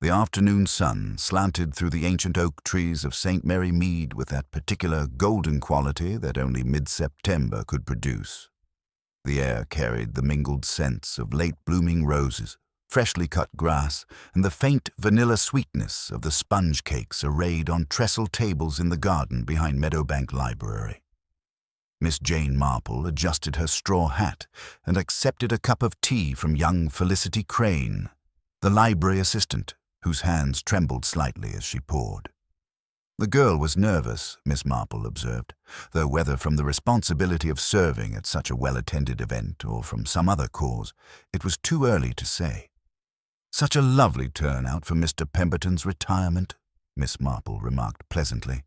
The afternoon sun slanted through the ancient oak trees of St. Mary Mead with that particular golden quality that only mid-September could produce. The air carried the mingled scents of late-blooming roses, freshly cut grass, and the faint vanilla sweetness of the sponge cakes arrayed on trestle tables in the garden behind Meadowbank Library. Miss Jane Marple adjusted her straw hat and accepted a cup of tea from young Felicity Crane, the library assistant, whose hands trembled slightly as she poured. The girl was nervous, Miss Marple observed, though whether from the responsibility of serving at such a well-attended event or from some other cause, it was too early to say. "Such a lovely turnout for Mr. Pemberton's retirement," Miss Marple remarked pleasantly,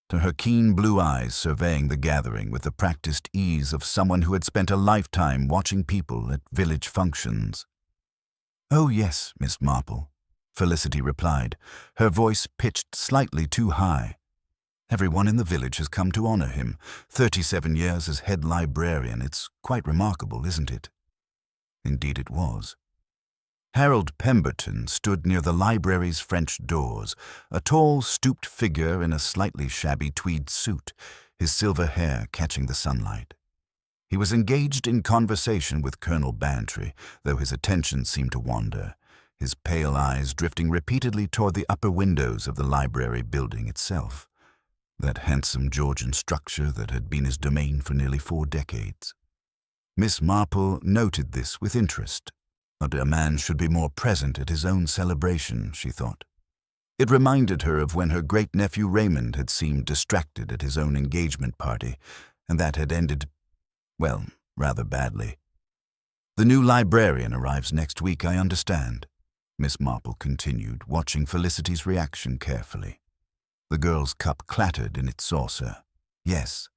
to her keen blue eyes surveying the gathering with the practiced ease of someone who had spent a lifetime watching people at village functions. "Oh yes, Miss Marple," Felicity replied, her voice pitched slightly too high. "Everyone in the village has come to honor him. 37 years as head librarian. It's quite remarkable, isn't it?" Indeed it was. Harold Pemberton stood near the library's French doors, a tall, stooped figure in a slightly shabby tweed suit, his silver hair catching the sunlight. He was engaged in conversation with Colonel Bantry, though his attention seemed to wander, his pale eyes drifting repeatedly toward the upper windows of the library building itself, that handsome Georgian structure that had been his domain for nearly 4 decades. Miss Marple noted this with interest. Not a man should be more present at his own celebration, she thought. It reminded her of when her great-nephew Raymond had seemed distracted at his own engagement party, and that had ended, well, rather badly. "The new librarian arrives next week, I understand," Miss Marple continued, watching Felicity's reaction carefully. The girl's cup clattered in its saucer. "Yes,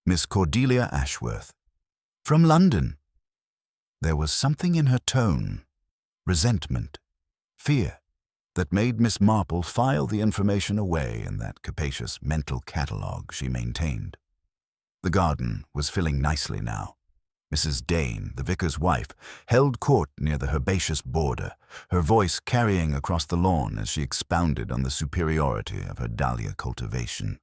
Miss Cordelia Ashworth. From London." There was something in her tone, resentment, fear, that made Miss Marple file the information away in that capacious mental catalogue she maintained. The garden was filling nicely now. Mrs. Dane, the vicar's wife, held court near the herbaceous border, her voice carrying across the lawn as she expounded on the superiority of her dahlia cultivation.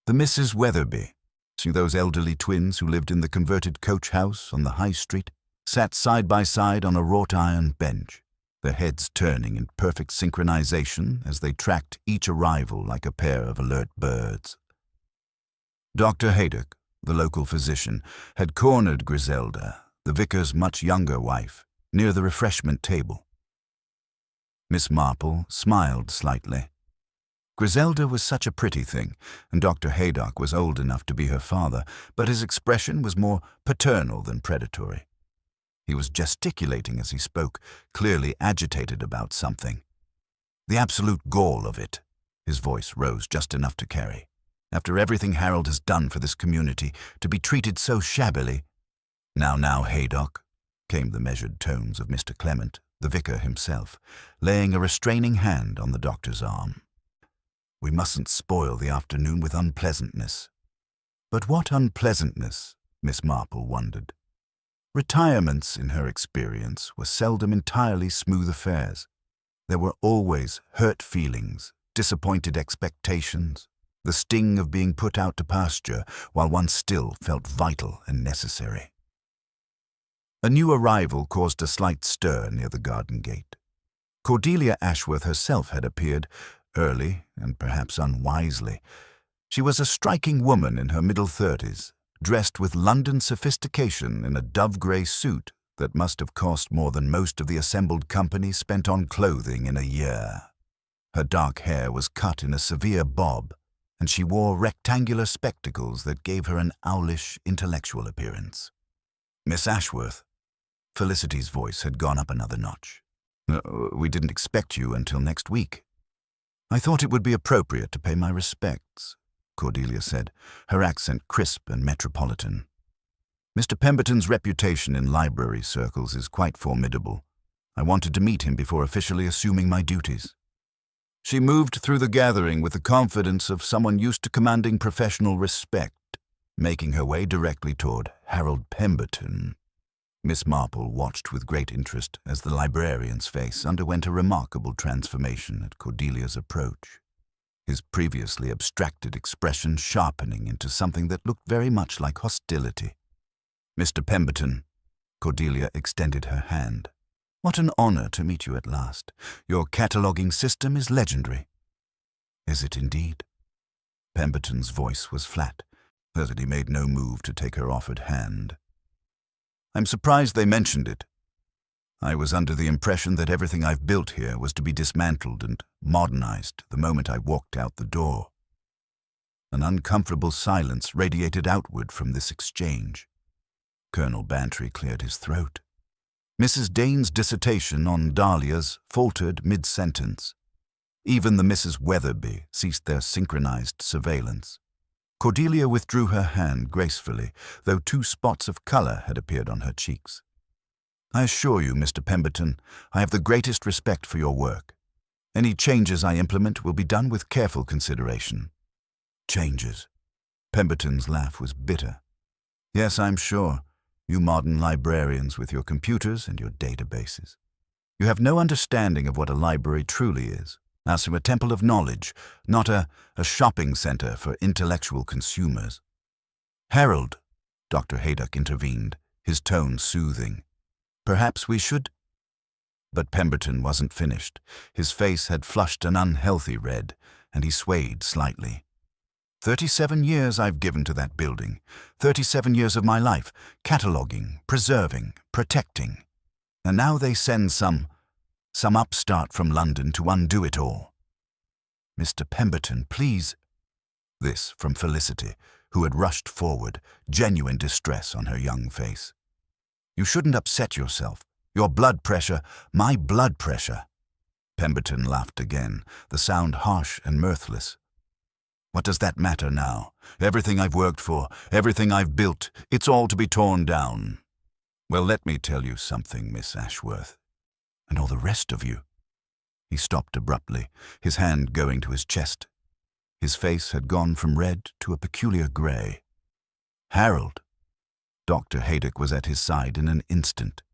The Mrs. Weatherby, see those elderly twins who lived in the converted coach house on the High Street, sat side by side on a wrought-iron bench, their heads turning in perfect synchronization as they tracked each arrival like a pair of alert birds. Dr. Haydock, the local physician, had cornered Griselda, the vicar's much younger wife, near the refreshment table. Miss Marple smiled slightly. Griselda was such a pretty thing, and Dr. Haydock was old enough to be her father, but his expression was more paternal than predatory. He was gesticulating as he spoke, clearly agitated about something. "The absolute gall of it," his voice rose just enough to carry. "After everything Harold has done for this community, to be treated so shabbily." Now, Haydock," came the measured tones of Mr. Clement, the vicar himself, laying a restraining hand on the doctor's arm. "We mustn't spoil the afternoon with unpleasantness." But what unpleasantness, Miss Marple wondered. Retirements, in her experience, were seldom entirely smooth affairs. There were always hurt feelings, disappointed expectations, the sting of being put out to pasture while one still felt vital and necessary. A new arrival caused a slight stir near the garden gate. Cordelia Ashworth herself had appeared, early and perhaps unwisely. She was a striking woman in her middle 30s, dressed with London sophistication in a dove-grey suit that must have cost more than most of the assembled company spent on clothing in a year. Her dark hair was cut in a severe bob, and she wore rectangular spectacles that gave her an owlish, intellectual appearance. "Miss Ashworth." Felicity's voice had gone up another notch. "We didn't expect you until next week." "I thought it would be appropriate to pay my respects," Cordelia said, her accent crisp and metropolitan. "Mr. Pemberton's reputation in library circles is quite formidable. I wanted to meet him before officially assuming my duties." She moved through the gathering with the confidence of someone used to commanding professional respect, making her way directly toward Harold Pemberton. Miss Marple watched with great interest as the librarian's face underwent a remarkable transformation at Cordelia's approach, his previously abstracted expression sharpening into something that looked very much like hostility. "Mr. Pemberton," Cordelia extended her hand. "What an honor to meet you at last. Your cataloging system is legendary." "Is it indeed?" Pemberton's voice was flat, so that he made no move to take her offered hand. "I'm surprised they mentioned it. I was under the impression that everything I've built here was to be dismantled and modernized the moment I walked out the door." An uncomfortable silence radiated outward from this exchange. Colonel Bantry cleared his throat. Mrs. Dane's dissertation on dahlias faltered mid-sentence. Even the Misses Weatherby ceased their synchronized surveillance. Cordelia withdrew her hand gracefully, though 2 spots of color had appeared on her cheeks. "I assure you, Mr. Pemberton, I have the greatest respect for your work. Any changes I implement will be done with careful consideration." "Changes?" Pemberton's laugh was bitter. "Yes, I'm sure. You modern librarians with your computers and your databases. You have no understanding of what a library truly is. As a temple of knowledge, not a shopping center for intellectual consumers." "Harold," Dr. Haydock intervened, his tone soothing. "Perhaps we should—" But Pemberton wasn't finished. His face had flushed an unhealthy red, and he swayed slightly. 37 years I've given to that building. 37 years of my life, cataloging, preserving, protecting. And now they send some upstart from London to undo it all. Mr. Pemberton, please." This from Felicity, who had rushed forward, genuine distress on her young face. "You shouldn't upset yourself. Your blood pressure, my blood pressure." Pemberton laughed again, the sound harsh and mirthless. "What does that matter now? Everything I've worked for, everything I've built, it's all to be torn down. Well, let me tell you something, Miss Ashworth. And all the rest of you." He stopped abruptly, his hand going to his chest. His face had gone from red to a peculiar gray. "Harold." Dr. Haydock was at his side in an instant.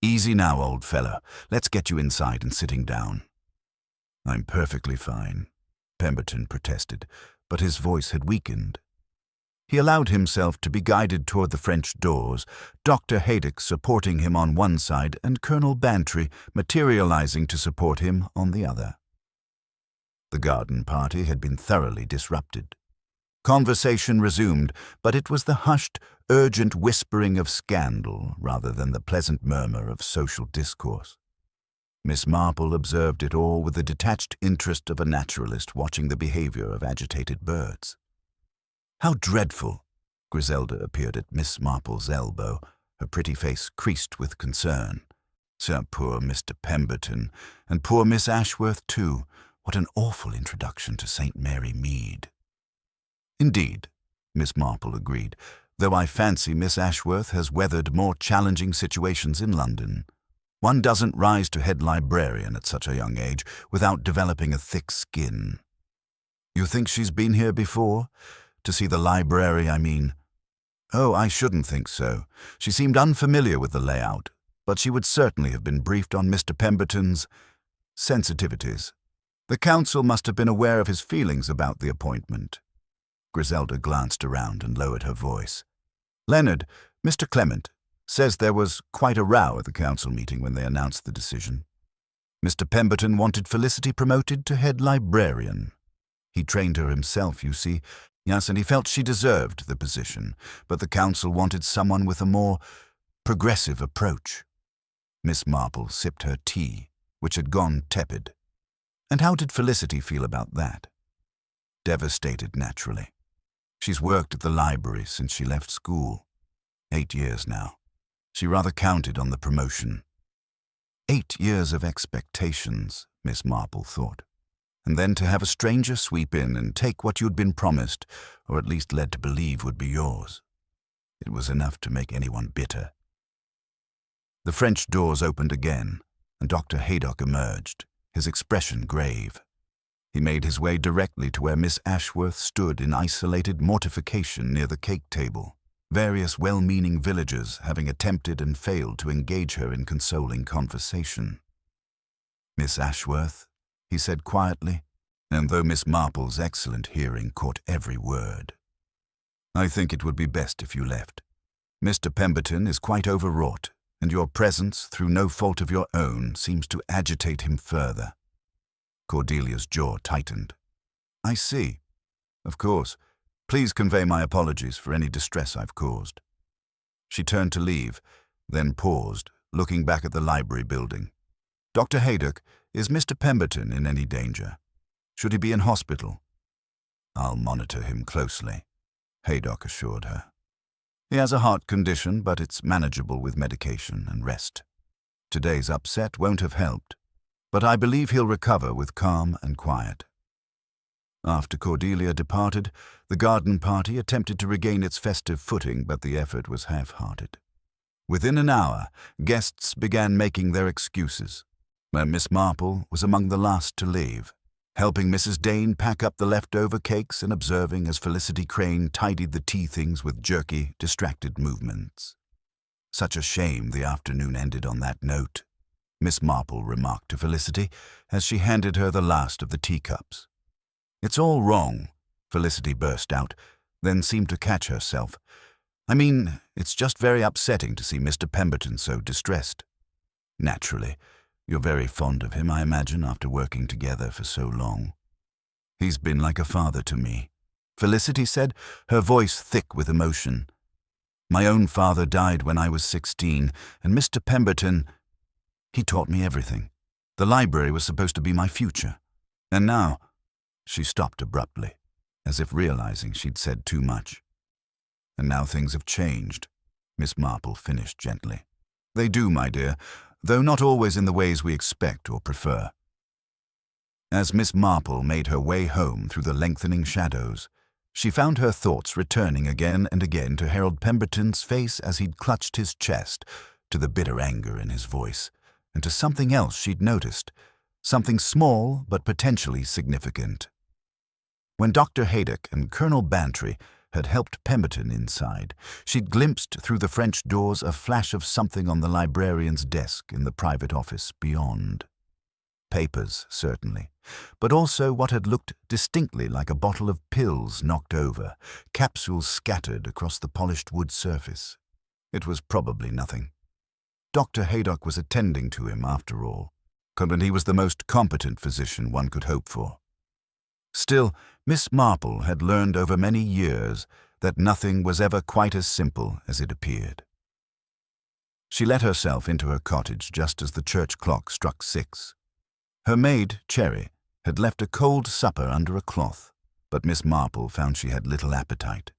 "Easy now, old fellow. Let's get you inside and sitting down." "I'm perfectly fine," Pemberton protested, but his voice had weakened. He allowed himself to be guided toward the French doors, Dr. Haydock supporting him on one side and Colonel Bantry materializing to support him on the other. The garden party had been thoroughly disrupted. Conversation resumed, but it was the hushed, urgent whispering of scandal rather than the pleasant murmur of social discourse. Miss Marple observed it all with the detached interest of a naturalist watching the behavior of agitated birds. "How dreadful!" Griselda appeared at Miss Marple's elbow, her pretty face creased with concern. "So poor Mr. Pemberton, and poor Miss Ashworth too. What an awful introduction to St. Mary Mead." "Indeed," Miss Marple agreed, "though I fancy Miss Ashworth has weathered more challenging situations in London. One doesn't rise to head librarian at such a young age without developing a thick skin." "You think she's been here before? To see the library, I mean." "Oh, I shouldn't think so. She seemed unfamiliar with the layout, but she would certainly have been briefed on Mr. Pemberton's sensitivities. The council must have been aware of his feelings about the appointment." Griselda glanced around and lowered her voice. "Leonard, Mr. Clement, says there was quite a row at the council meeting when they announced the decision. Mr. Pemberton wanted Felicity promoted to head librarian. He trained her himself, you see. Yes, and he felt she deserved the position, but the council wanted someone with a more progressive approach." Miss Marple sipped her tea, which had gone tepid. "And how did Felicity feel about that?" "Devastated, naturally. She's worked at the library since she left school. 8 years now. She rather counted on the promotion." 8 years of expectations, Miss Marple thought. And then to have a stranger sweep in and take what you'd been promised, or at least led to believe would be yours. It was enough to make anyone bitter. The French doors opened again, and Dr. Haydock emerged, his expression grave. He made his way directly to where Miss Ashworth stood in isolated mortification near the cake table. various well-meaning villagers having attempted and failed to engage her in consoling conversation. "Miss Ashworth," he said quietly, and though Miss Marple's excellent hearing caught every word, "I think it would be best if you left. Mr. Pemberton is quite overwrought, and your presence, through no fault of your own, seems to agitate him further." Cordelia's jaw tightened. "I see. Of course. Please convey my apologies for any distress I've caused." She turned to leave, then paused, looking back at the library building. "Dr. Haydock, is Mr. Pemberton in any danger? Should he be in hospital?" "I'll monitor him closely," Haydock assured her. "He has a heart condition, but it's manageable with medication and rest. Today's upset won't have helped, but I believe he'll recover with calm and quiet." After Cordelia departed, the garden party attempted to regain its festive footing, but the effort was half-hearted. Within an hour, guests began making their excuses, and Miss Marple was among the last to leave, helping Mrs. Dane pack up the leftover cakes and observing as Felicity Crane tidied the tea things with jerky, distracted movements. "Such a shame the afternoon ended on that note," Miss Marple remarked to Felicity as she handed her the last of the teacups. "It's all wrong," Felicity burst out, then seemed to catch herself. "I mean, it's just very upsetting to see Mr. Pemberton so distressed. Naturally, you're very fond of him, I imagine, after working together for so long." "He's been like a father to me," Felicity said, her voice thick with emotion. "My own father died when I was 16, and Mr. Pemberton, he taught me everything. The library was supposed to be my future. And now—" She stopped abruptly, as if realizing she'd said too much. "And now things have changed," Miss Marple finished gently. "They do, my dear, though not always in the ways we expect or prefer." As Miss Marple made her way home through the lengthening shadows, she found her thoughts returning again and again to Harold Pemberton's face as he'd clutched his chest, to the bitter anger in his voice, and to something else she'd noticed, something small but potentially significant. When Dr. Haydock and Colonel Bantry had helped Pemberton inside, she'd glimpsed through the French doors a flash of something on the librarian's desk in the private office beyond. Papers, certainly, but also what had looked distinctly like a bottle of pills knocked over, capsules scattered across the polished wood surface. It was probably nothing. Dr. Haydock was attending to him, after all, and he was the most competent physician one could hope for. Still, Miss Marple had learned over many years that nothing was ever quite as simple as it appeared. She let herself into her cottage just as the church clock struck 6. Her maid, Cherry, had left a cold supper under a cloth, but Miss Marple found she had little appetite.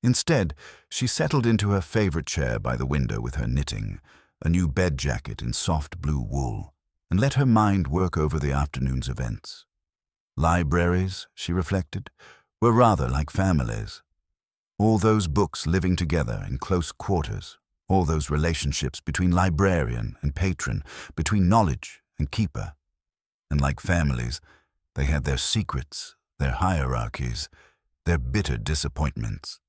Instead, she settled into her favorite chair by the window with her knitting, a new bed jacket in soft blue wool, and let her mind work over the afternoon's events. Libraries, she reflected, were rather like families. All those books living together in close quarters, all those relationships between librarian and patron, between knowledge and keeper. And like families, they had their secrets, their hierarchies, their bitter disappointments.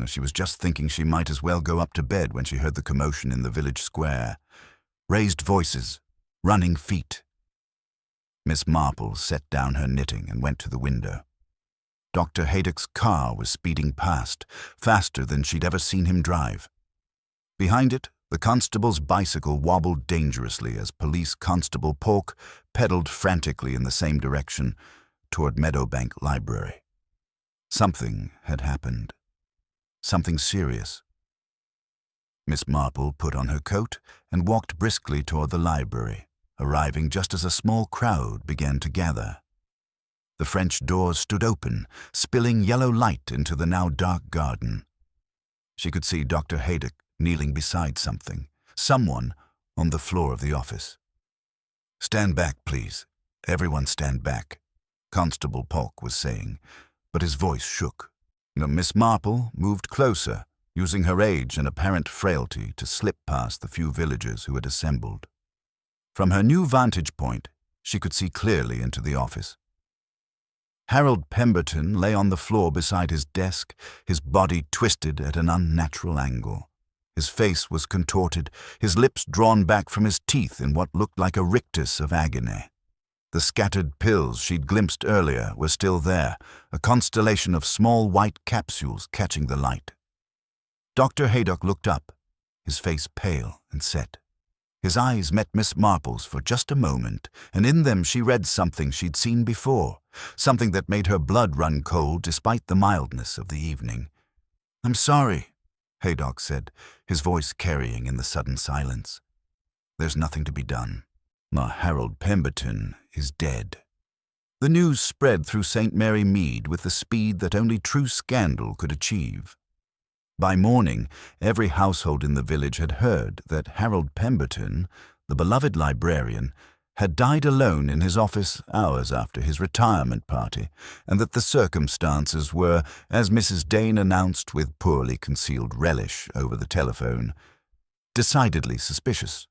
She was just thinking she might as well go up to bed when she heard the commotion in the village square. Raised voices, running feet. Miss Marple set down her knitting and went to the window. Dr. Haydock's car was speeding past, faster than she'd ever seen him drive. Behind it, the constable's bicycle wobbled dangerously as Police Constable Polk pedaled frantically in the same direction, toward Meadowbank Library. Something had happened. Something serious. Miss Marple put on her coat and walked briskly toward the library, arriving just as a small crowd began to gather. The French doors stood open, spilling yellow light into the now dark garden. She could see Dr. Haydock kneeling beside someone on the floor of the office. "Stand back, please. Everyone stand back," Constable Polk was saying, but his voice shook. Miss Marple moved closer, using her age and apparent frailty to slip past the few villagers who had assembled. From her new vantage point, she could see clearly into the office. Harold Pemberton lay on the floor beside his desk, his body twisted at an unnatural angle. His face was contorted, his lips drawn back from his teeth in what looked like a rictus of agony. The scattered pills she'd glimpsed earlier were still there, a constellation of small white capsules catching the light. Dr. Haydock looked up, his face pale and set. His eyes met Miss Marple's for just a moment, and in them she read something she'd seen before, something that made her blood run cold despite the mildness of the evening. "I'm sorry," Haydock said, his voice carrying in the sudden silence. "There's nothing to be done. Harold Pemberton is dead." The news spread through St. Mary Mead with the speed that only true scandal could achieve. By morning, every household in the village had heard that Harold Pemberton, the beloved librarian, had died alone in his office hours after his retirement party, and that the circumstances were, as Mrs. Dane announced with poorly concealed relish over the telephone, decidedly suspicious.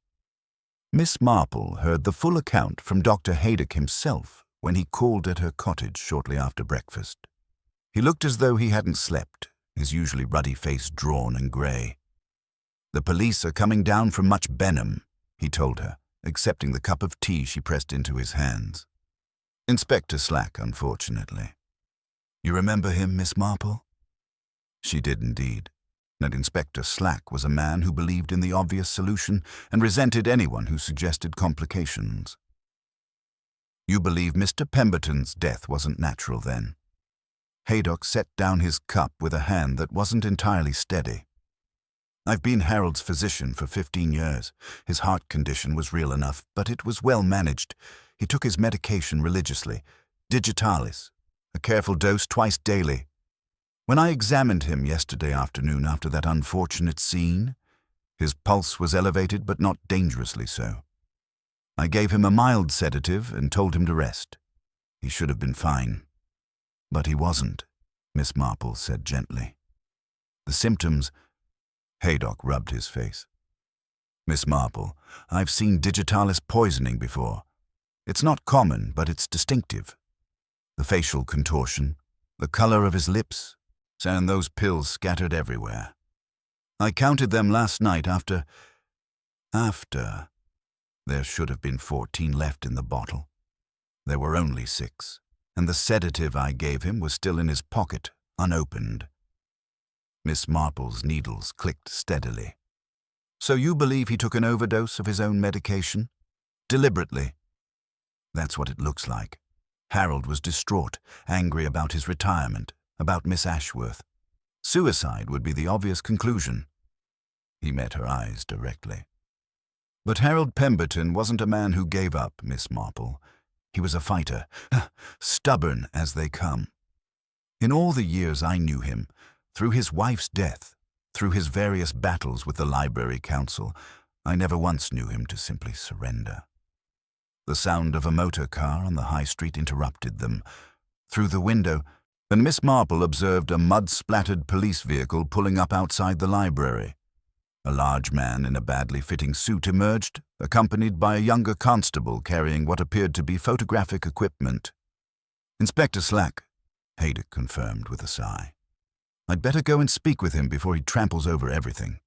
Miss Marple heard the full account from Dr. Haydock himself when he called at her cottage shortly after breakfast. He looked as though he hadn't slept, his usually ruddy face drawn and grey. "The police are coming down from Much Benham," he told her, accepting the cup of tea she pressed into his hands. "Inspector Slack, unfortunately." "You remember him, Miss Marple?" She did indeed, and Inspector Slack was a man who believed in the obvious solution and resented anyone who suggested complications. "You believe Mr. Pemberton's death wasn't natural, then?" Haydock set down his cup with a hand that wasn't entirely steady. "I've been Harold's physician for 15 years. His heart condition was real enough, but it was well managed. He took his medication religiously, digitalis, a careful dose twice daily. When I examined him yesterday afternoon after that unfortunate scene, his pulse was elevated but not dangerously so. I gave him a mild sedative and told him to rest. He should have been fine. But he wasn't," Miss Marple said gently. "The symptoms—" Haydock rubbed his face. "Miss Marple, I've seen digitalis poisoning before. It's not common, but it's distinctive. The facial contortion, the color of his lips, and those pills scattered everywhere. I counted them last night after. There should have been 14 left in the bottle. There were only 6. And the sedative I gave him was still in his pocket, unopened." Miss Marple's needles clicked steadily. "So you believe he took an overdose of his own medication? Deliberately?" "That's what it looks like. Harold was distraught, angry about his retirement, about Miss Ashworth. Suicide would be the obvious conclusion." He met her eyes directly. "But Harold Pemberton wasn't a man who gave up, Miss Marple. He was a fighter, stubborn as they come. In all the years I knew him, through his wife's death, through his various battles with the Library Council, I never once knew him to simply surrender." The sound of a motor car on the high street interrupted them. Through the window, and Miss Marple observed a mud-splattered police vehicle pulling up outside the library. A large man in a badly fitting suit emerged, accompanied by a younger constable carrying what appeared to be photographic equipment. "Inspector Slack," Haydock confirmed with a sigh. "I'd better go and speak with him before he tramples over everything."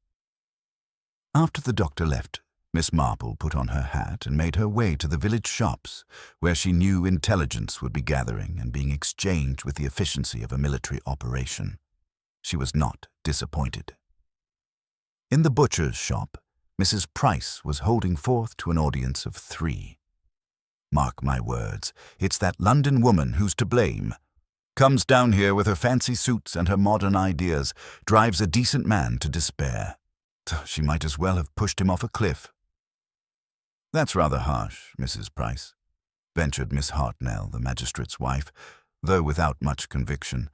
After the doctor left, Miss Marple put on her hat and made her way to the village shops, where she knew intelligence would be gathering and being exchanged with the efficiency of a military operation. She was not disappointed. In the butcher's shop, Mrs. Price was holding forth to an audience of 3. "Mark my words, it's that London woman who's to blame. Comes down here with her fancy suits and her modern ideas, drives a decent man to despair. She might as well have pushed him off a cliff." "That's rather harsh, Mrs. Price," ventured Miss Hartnell, the magistrate's wife, though without much conviction.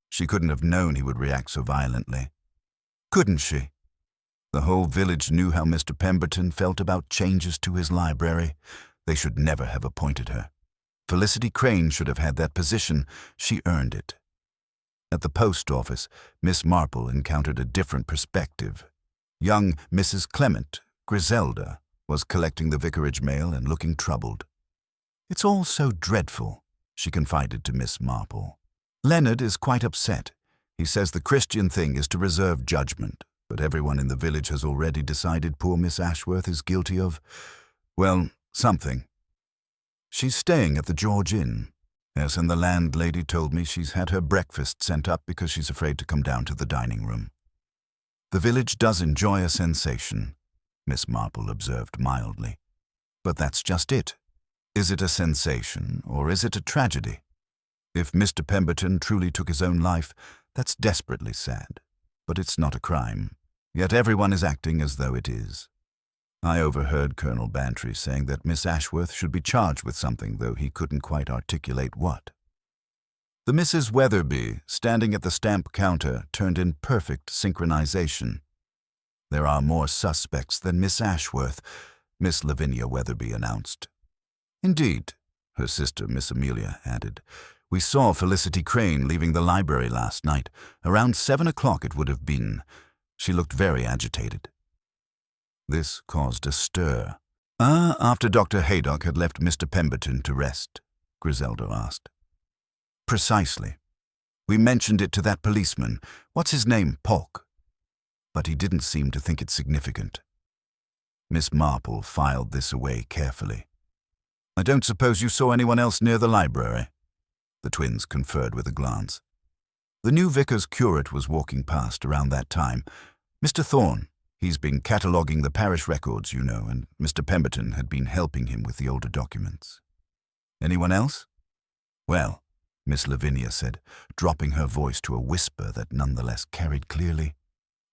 She couldn't have known he would react so violently. Couldn't she? The whole village knew how Mr. Pemberton felt about changes to his library. They should never have appointed her. Felicity Crane should have had that position. She earned it. At the post office, Miss Marple encountered a different perspective. Young Mrs. Clement, Griselda, was collecting the vicarage mail and looking troubled. "It's all so dreadful," she confided to Miss Marple. "Leonard is quite upset. He says the Christian thing is to reserve judgment, but everyone in the village has already decided poor Miss Ashworth is guilty of, well, something. She's staying at the George Inn. Yes, and the landlady told me she's had her breakfast sent up because she's afraid to come down to the dining room." "The village does enjoy a sensation," Miss Marple observed mildly. "But that's just it. Is it a sensation, or is it a tragedy? If Mr. Pemberton truly took his own life, that's desperately sad. But it's not a crime. Yet everyone is acting as though it is. I overheard Colonel Bantry saying that Miss Ashworth should be charged with something, though he couldn't quite articulate what." The Mrs. Weatherby, standing at the stamp counter, turned in perfect synchronization. "There are more suspects than Miss Ashworth," Miss Lavinia Weatherby announced. "Indeed," her sister Miss Amelia added. "We saw Felicity Crane leaving the library last night. Around 7 o'clock it would have been. She looked very agitated." This caused a stir. After Dr. Haydock had left Mr. Pemberton to rest?" Griselda asked. "Precisely. We mentioned it to that policeman. What's his name? Polk. But he didn't seem to think it significant." Miss Marple filed this away carefully. "I don't suppose you saw anyone else near the library?" The twins conferred with a glance. "The new vicar's curate was walking past around that time. Mr. Thorne. He's been cataloguing the parish records, you know, and Mr. Pemberton had been helping him with the older documents." "Anyone else?" "Well," Miss Lavinia said, dropping her voice to a whisper that nonetheless carried clearly,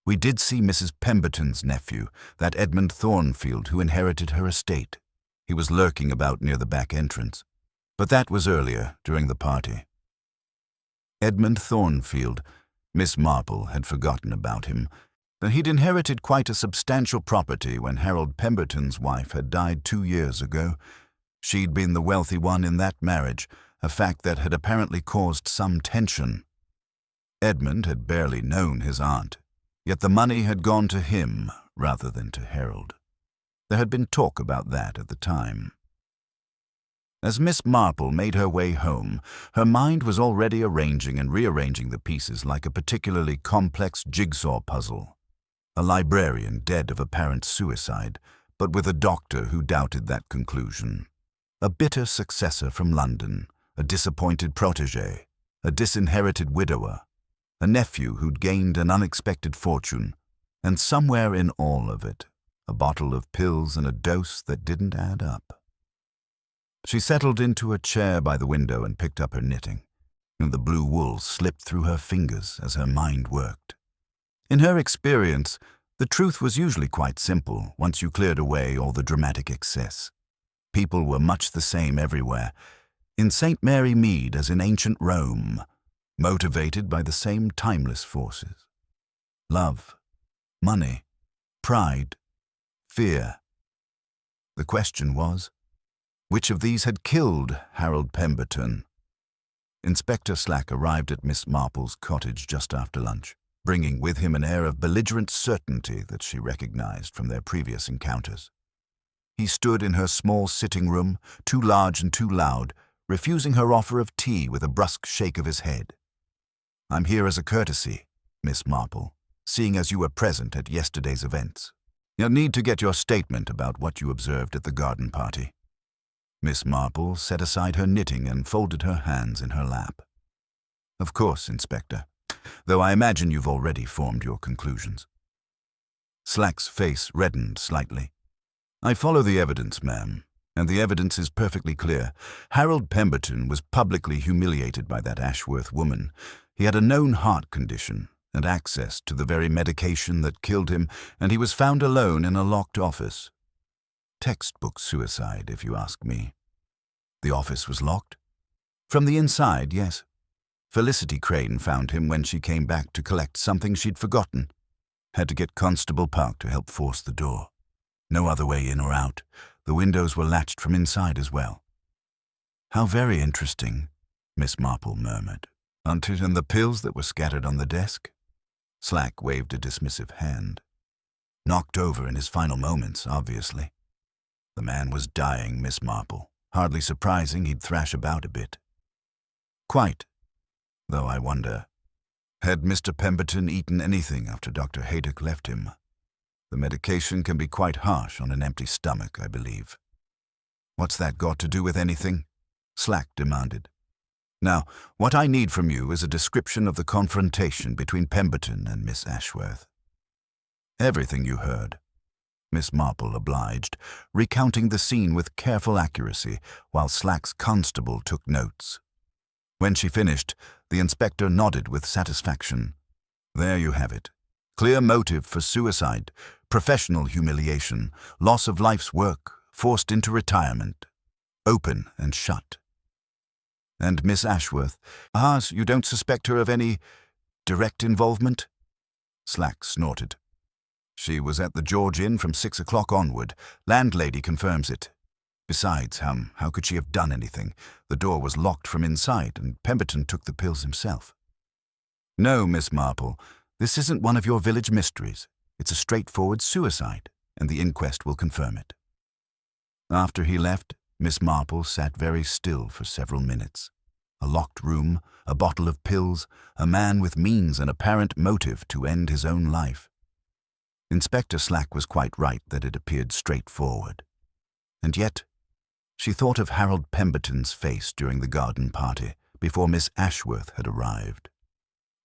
"we did see Mrs. Pemberton's nephew, that Edmund Thornfield who inherited her estate. He was lurking about near the back entrance. But that was earlier, during the party." Edmund Thornfield. Miss Marple had forgotten about him. He'd inherited quite a substantial property when Harold Pemberton's wife had died 2 years ago. She'd been the wealthy one in that marriage, a fact that had apparently caused some tension. Edmund had barely known his aunt, yet the money had gone to him rather than to Harold. There had been talk about that at the time. As Miss Marple made her way home, her mind was already arranging and rearranging the pieces like a particularly complex jigsaw puzzle. A librarian dead of apparent suicide, but with a doctor who doubted that conclusion. A bitter successor from London, a disappointed protégé, a disinherited widower, a nephew who'd gained an unexpected fortune, and somewhere in all of it, a bottle of pills and a dose that didn't add up. She settled into a chair by the window and picked up her knitting, and the blue wool slipped through her fingers as her mind worked. In her experience, the truth was usually quite simple once you cleared away all the dramatic excess. People were much the same everywhere, in St. Mary Mead as in ancient Rome, motivated by the same timeless forces. Love, money, pride, fear. The question was, which of these had killed Harold Pemberton? Inspector Slack arrived at Miss Marple's cottage just after lunch, bringing with him an air of belligerent certainty that she recognized from their previous encounters. He stood in her small sitting room, too large and too loud, refusing her offer of tea with a brusque shake of his head. "I'm here as a courtesy, Miss Marple, seeing as you were present at yesterday's events. You'll need to get your statement about what you observed at the garden party." Miss Marple set aside her knitting and folded her hands in her lap. "Of course, Inspector, though I imagine you've already formed your conclusions." Slack's face reddened slightly. "I follow the evidence, ma'am, and the evidence is perfectly clear. Harold Pemberton was publicly humiliated by that Ashworth woman. He had a known heart condition and access to the very medication that killed him, and he was found alone in a locked office. Textbook suicide, if you ask me." "The office was locked?" "From the inside, yes. Felicity Crane found him when she came back to collect something she'd forgotten. Had to get Constable Park to help force the door. No other way in or out. The windows were latched from inside as well." "How very interesting," Miss Marple murmured. "Aren't it, and the pills that were scattered on the desk?" Slack waved a dismissive hand. "Knocked over in his final moments, obviously. The man was dying, Miss Marple. Hardly surprising he'd thrash about a bit." Quite. Though I wonder, had Mr. Pemberton eaten anything after Dr. Haydock left him? The medication can be quite harsh on an empty stomach, I believe. What's that got to do with anything? Slack demanded. Now, what I need from you is a description of the confrontation between Pemberton and Miss Ashworth. Everything you heard. Miss Marple obliged, recounting the scene with careful accuracy, while Slack's constable took notes. When she finished, the inspector nodded with satisfaction. There you have it. Clear motive for suicide, professional humiliation, loss of life's work, forced into retirement. Open and shut. And Miss Ashworth, you don't suspect her of any direct involvement? Slack snorted. She was at the George Inn from 6 o'clock onward. Landlady confirms it. Besides, how could she have done anything? The door was locked from inside, and Pemberton took the pills himself. No, Miss Marple, this isn't one of your village mysteries. It's a straightforward suicide, and the inquest will confirm it. After he left, Miss Marple sat very still for several minutes. A locked room, a bottle of pills, a man with means and apparent motive to end his own life. Inspector Slack was quite right that it appeared straightforward. And yet, she thought of Harold Pemberton's face during the garden party, before Miss Ashworth had arrived.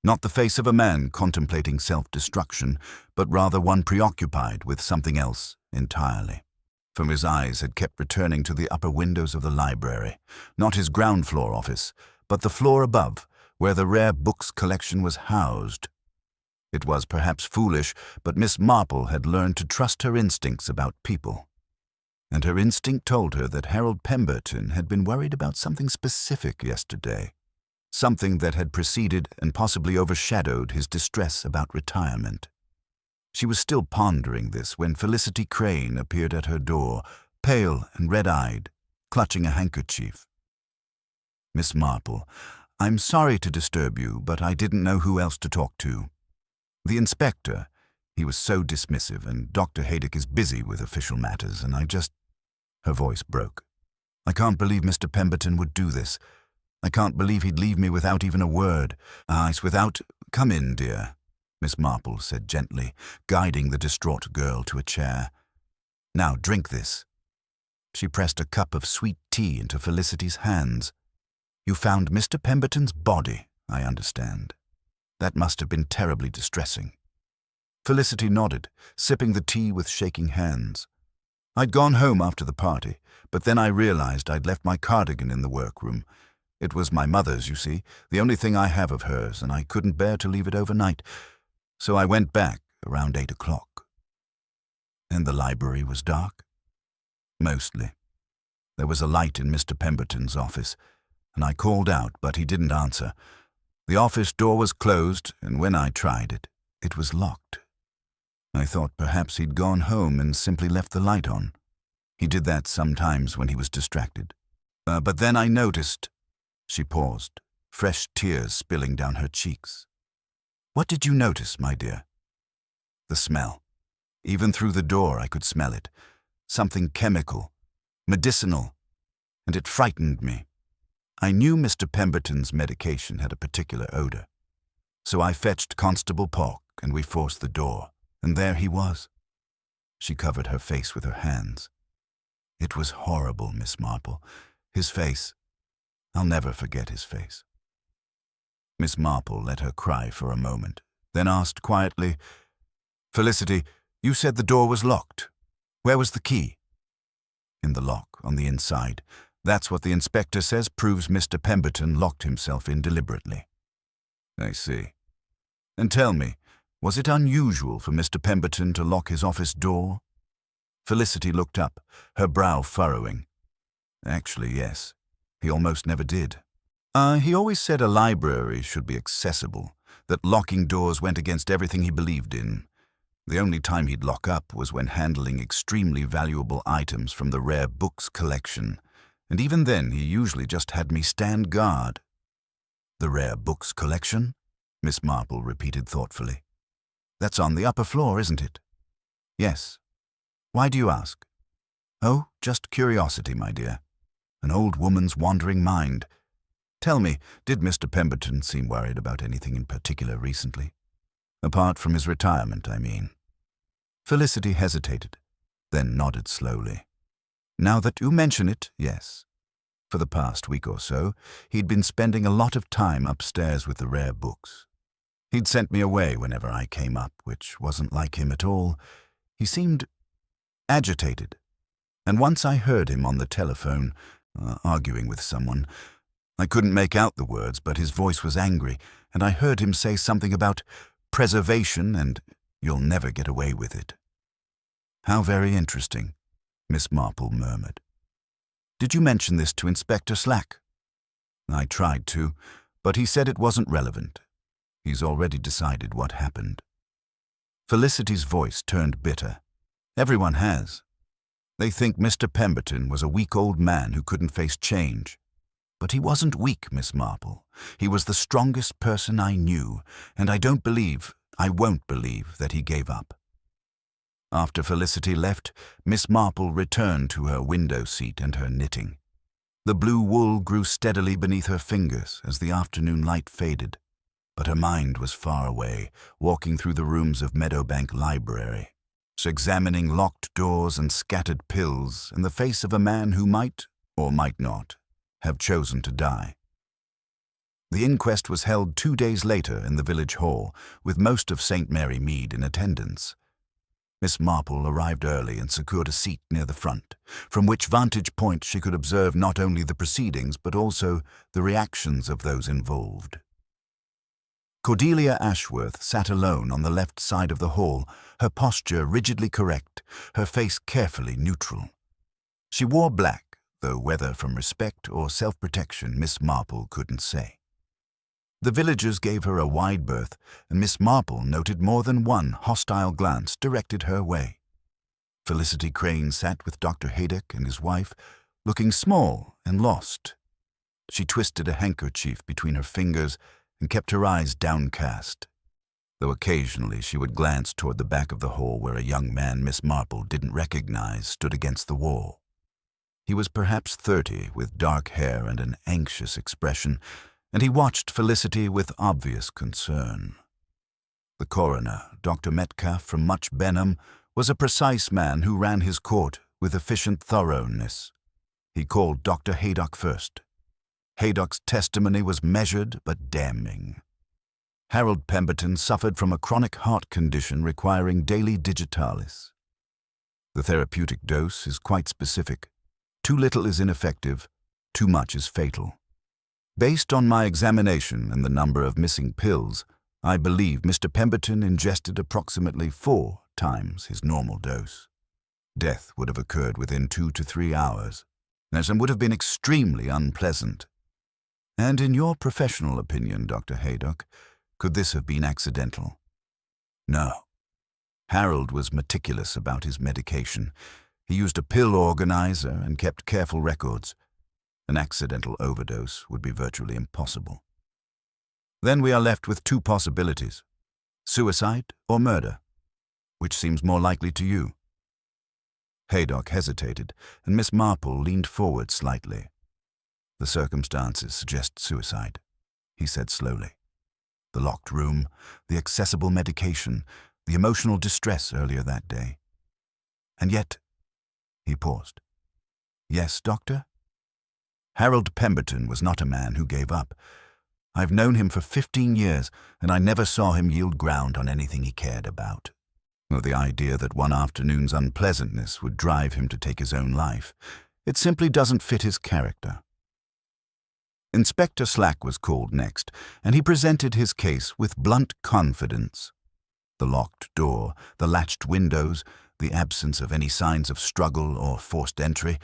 Not the face of a man contemplating self-destruction, but rather one preoccupied with something else entirely. For his eyes had kept returning to the upper windows of the library, not his ground-floor office, but the floor above, where the rare books collection was housed. It was perhaps foolish, but Miss Marple had learned to trust her instincts about people. And her instinct told her that Harold Pemberton had been worried about something specific yesterday, something that had preceded and possibly overshadowed his distress about retirement. She was still pondering this when Felicity Crane appeared at her door, pale and red-eyed, clutching a handkerchief. Miss Marple, I'm sorry to disturb you, but I didn't know who else to talk to. The inspector, he was so dismissive, and Dr. Haydock is busy with official matters, and Her voice broke. I can't believe Mr. Pemberton would do this. I can't believe he'd leave me without even a word. Come in, dear, Miss Marple said gently, guiding the distraught girl to a chair. Now drink this. She pressed a cup of sweet tea into Felicity's hands. You found Mr. Pemberton's body, I understand. That must have been terribly distressing. Felicity nodded, sipping the tea with shaking hands. I'd gone home after the party, but then I realized I'd left my cardigan in the workroom. It was my mother's, you see, the only thing I have of hers, and I couldn't bear to leave it overnight. So I went back around 8 o'clock. And the library was dark? Mostly. There was a light in Mr. Pemberton's office, and I called out, but he didn't answer. The office door was closed, and when I tried it, it was locked. I thought perhaps he'd gone home and simply left the light on. He did that sometimes when he was distracted. But then I noticed. She paused, fresh tears spilling down her cheeks. What did you notice, my dear? The smell. Even through the door I could smell it. Something chemical, medicinal, and it frightened me. I knew Mr. Pemberton's medication had a particular odor. So I fetched Constable Pock and we forced the door. And there he was. She covered her face with her hands. It was horrible, Miss Marple. His face. I'll never forget his face. Miss Marple let her cry for a moment, then asked quietly, Felicity, you said the door was locked. Where was the key? In the lock, on the inside. That's what the inspector says proves Mr. Pemberton locked himself in deliberately. I see. And tell me, was it unusual for Mr. Pemberton to lock his office door? Felicity looked up, her brow furrowing. Actually, yes. He almost never did. He always said a library should be accessible, that locking doors went against everything he believed in. The only time he'd lock up was when handling extremely valuable items from the rare books collection, and even then he usually just had me stand guard. The rare books collection? Miss Marple repeated thoughtfully. That's on the upper floor, isn't it? Yes. Why do you ask? Oh, just curiosity, my dear. An old woman's wandering mind. Tell me, did Mr. Pemberton seem worried about anything in particular recently? Apart from his retirement, I mean. Felicity hesitated, then nodded slowly. Now that you mention it, yes. For the past week or so, he'd been spending a lot of time upstairs with the rare books. He'd sent me away whenever I came up, which wasn't like him at all. He seemed agitated. And once I heard him on the telephone, arguing with someone. I couldn't make out the words, but his voice was angry, and I heard him say something about preservation and you'll never get away with it. How very interesting, Miss Marple murmured. Did you mention this to Inspector Slack? I tried to, but he said it wasn't relevant. He's already decided what happened. Felicity's voice turned bitter. Everyone has. They think Mr. Pemberton was a weak old man who couldn't face change. But he wasn't weak, Miss Marple. He was the strongest person I knew, and I won't believe that he gave up. After Felicity left, Miss Marple returned to her window seat and her knitting. The blue wool grew steadily beneath her fingers as the afternoon light faded, but her mind was far away, walking through the rooms of Meadowbank Library, examining locked doors and scattered pills in the face of a man who might, or might not, have chosen to die. The inquest was held 2 days later in the village hall, with most of St. Mary Mead in attendance. Miss Marple arrived early and secured a seat near the front, from which vantage point she could observe not only the proceedings but also the reactions of those involved. Cordelia Ashworth sat alone on the left side of the hall, her posture rigidly correct, her face carefully neutral. She wore black, though whether from respect or self-protection Miss Marple couldn't say. The villagers gave her a wide berth, and Miss Marple noted more than one hostile glance directed her way. Felicity Crane sat with Dr. Haydock and his wife, looking small and lost. She twisted a handkerchief between her fingers and kept her eyes downcast, though occasionally she would glance toward the back of the hall where a young man Miss Marple didn't recognize stood against the wall. He was perhaps 30, with dark hair and an anxious expression, and he watched Felicity with obvious concern. The coroner, Dr. Metcalf from Much Benham, was a precise man who ran his court with efficient thoroughness. He called Dr. Haydock first. Haydock's testimony was measured but damning. Harold Pemberton suffered from a chronic heart condition requiring daily digitalis. The therapeutic dose is quite specific. Too little is ineffective, too much is fatal. Based on my examination and the number of missing pills, I believe Mr. Pemberton ingested approximately 4 times his normal dose. Death would have occurred within 2 to 3 hours, and would have been extremely unpleasant. And in your professional opinion, Dr. Haydock, could this have been accidental? No. Harold was meticulous about his medication. He used a pill organizer and kept careful records. An accidental overdose would be virtually impossible. Then we are left with 2 possibilities: suicide or murder. Which seems more likely to you? Haydock hesitated, and Miss Marple leaned forward slightly. The circumstances suggest suicide, he said slowly. The locked room, the accessible medication, the emotional distress earlier that day. And yet, he paused. Yes, Doctor? Harold Pemberton was not a man who gave up. I've known him for 15 years, and I never saw him yield ground on anything he cared about. Or the idea that one afternoon's unpleasantness would drive him to take his own life. It simply doesn't fit his character. Inspector Slack was called next, and he presented his case with blunt confidence. The locked door, the latched windows, the absence of any signs of struggle or forced entry.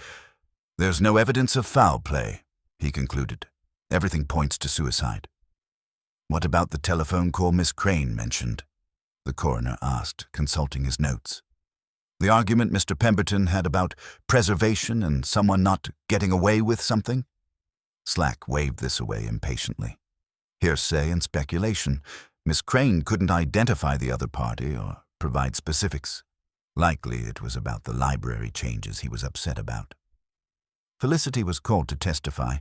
There's no evidence of foul play, he concluded. Everything points to suicide. What about the telephone call Miss Crane mentioned? The coroner asked, consulting his notes. The argument Mr. Pemberton had about preservation and someone not getting away with something? Slack waved this away impatiently. Hearsay and speculation. Miss Crane couldn't identify the other party or provide specifics. Likely it was about the library changes he was upset about. Felicity was called to testify.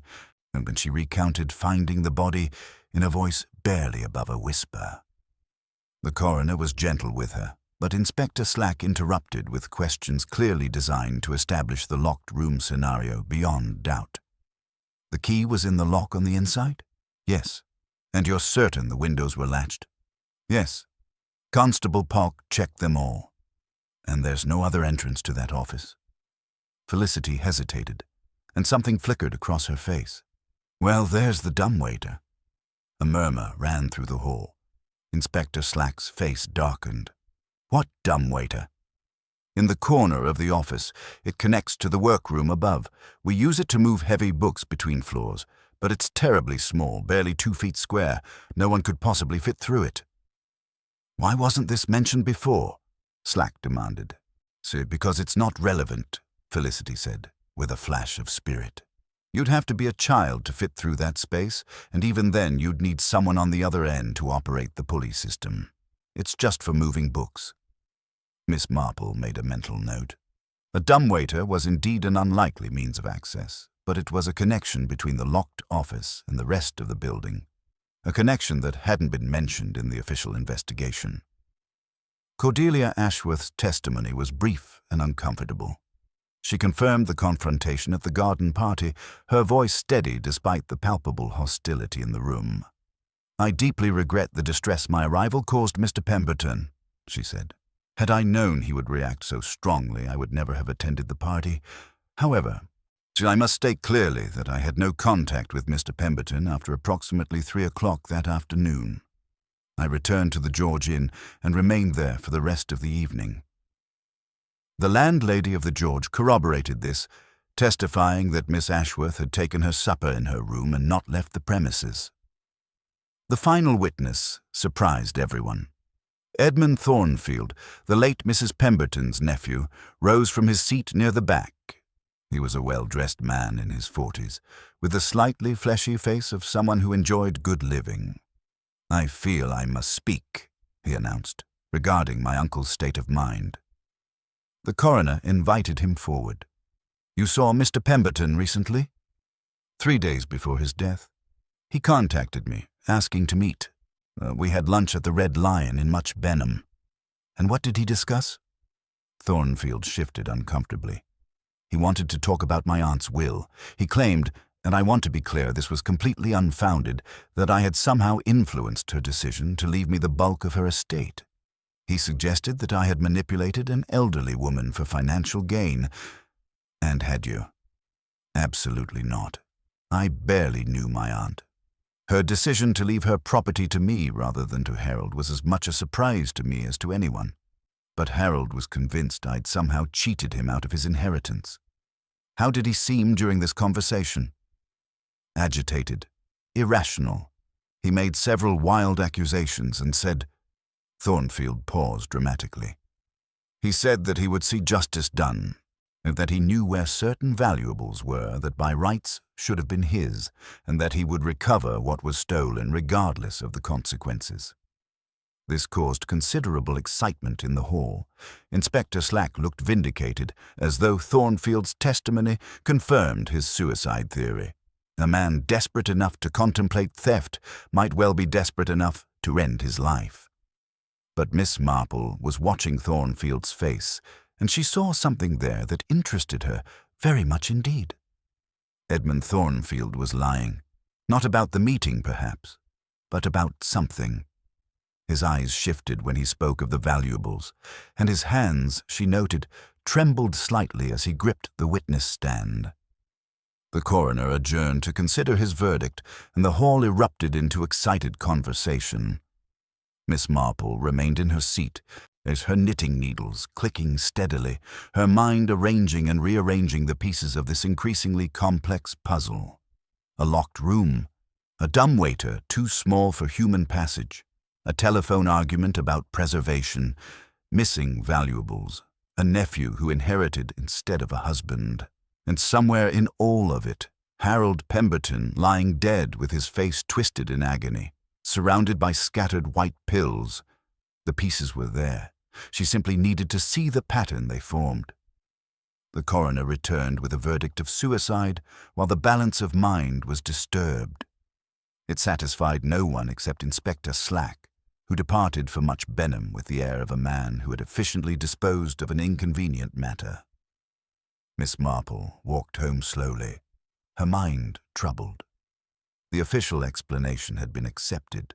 and when she recounted finding the body in a voice barely above a whisper. The coroner was gentle with her, but Inspector Slack interrupted with questions clearly designed to establish the locked room scenario beyond doubt. The key was in the lock on the inside? Yes. And you're certain the windows were latched? Yes. Constable Polk checked them all. And there's no other entrance to that office? Felicity hesitated, and something flickered across her face. Well, there's the dumbwaiter. A murmur ran through the hall. Inspector Slack's face darkened. What dumbwaiter? In the corner of the office. It connects to the workroom above. We use it to move heavy books between floors, but it's terribly small, barely 2 feet square. No one could possibly fit through it. Why wasn't this mentioned before? Slack demanded. Because it's not relevant, Felicity said, with a flash of spirit. You'd have to be a child to fit through that space, and even then you'd need someone on the other end to operate the pulley system. It's just for moving books. Miss Marple made a mental note. A dumbwaiter was indeed an unlikely means of access, but it was a connection between the locked office and the rest of the building, a connection that hadn't been mentioned in the official investigation. Cordelia Ashworth's testimony was brief and uncomfortable. She confirmed the confrontation at the garden party, her voice steady despite the palpable hostility in the room. I deeply regret the distress my arrival caused Mr. Pemberton, she said. Had I known he would react so strongly, I would never have attended the party. However, I must state clearly that I had no contact with Mr. Pemberton after approximately 3 o'clock that afternoon. I returned to the George Inn and remained there for the rest of the evening. The landlady of the George corroborated this, testifying that Miss Ashworth had taken her supper in her room and not left the premises. The final witness surprised everyone. Edmund Thornfield, the late Mrs. Pemberton's nephew, rose from his seat near the back. He was a well-dressed man in his 40s, with the slightly fleshy face of someone who enjoyed good living. I feel I must speak, he announced, regarding my uncle's state of mind. The coroner invited him forward. You saw Mr. Pemberton recently? 3 days before his death. He contacted me, asking to meet. We had lunch at the Red Lion in Much Benham. And what did he discuss? Thornfield shifted uncomfortably. He wanted to talk about my aunt's will. He claimed, and I want to be clear this was completely unfounded, that I had somehow influenced her decision to leave me the bulk of her estate. He suggested that I had manipulated an elderly woman for financial gain. And had you? Absolutely not. I barely knew my aunt. Her decision to leave her property to me rather than to Harold was as much a surprise to me as to anyone. But Harold was convinced I'd somehow cheated him out of his inheritance. How did he seem during this conversation? Agitated, irrational. He made several wild accusations and said... Thornfield paused dramatically. He said that he would see justice done, and that he knew where certain valuables were that by rights should have been his, and that he would recover what was stolen regardless of the consequences. This caused considerable excitement in the hall. Inspector Slack looked vindicated, as though Thornfield's testimony confirmed his suicide theory. A man desperate enough to contemplate theft might well be desperate enough to end his life. But Miss Marple was watching Thornfield's face, and she saw something there that interested her very much indeed. Edmund Thornfield was lying, not about the meeting perhaps, but about something. His eyes shifted when he spoke of the valuables, and his hands, she noted, trembled slightly as he gripped the witness stand. The coroner adjourned to consider his verdict, and the hall erupted into excited conversation. Miss Marple remained in her seat, as her knitting needles clicking steadily, her mind arranging and rearranging the pieces of this increasingly complex puzzle. A locked room, a dumbwaiter too small for human passage, a telephone argument about preservation, missing valuables, a nephew who inherited instead of a husband, and somewhere in all of it, Harold Pemberton lying dead with his face twisted in agony, surrounded by scattered white pills. The pieces were there. She simply needed to see the pattern they formed. The coroner returned with a verdict of suicide, while the balance of mind was disturbed. It satisfied no one except Inspector Slack, who departed for Much Benham with the air of a man who had efficiently disposed of an inconvenient matter. Miss Marple walked home slowly, her mind troubled. The official explanation had been accepted.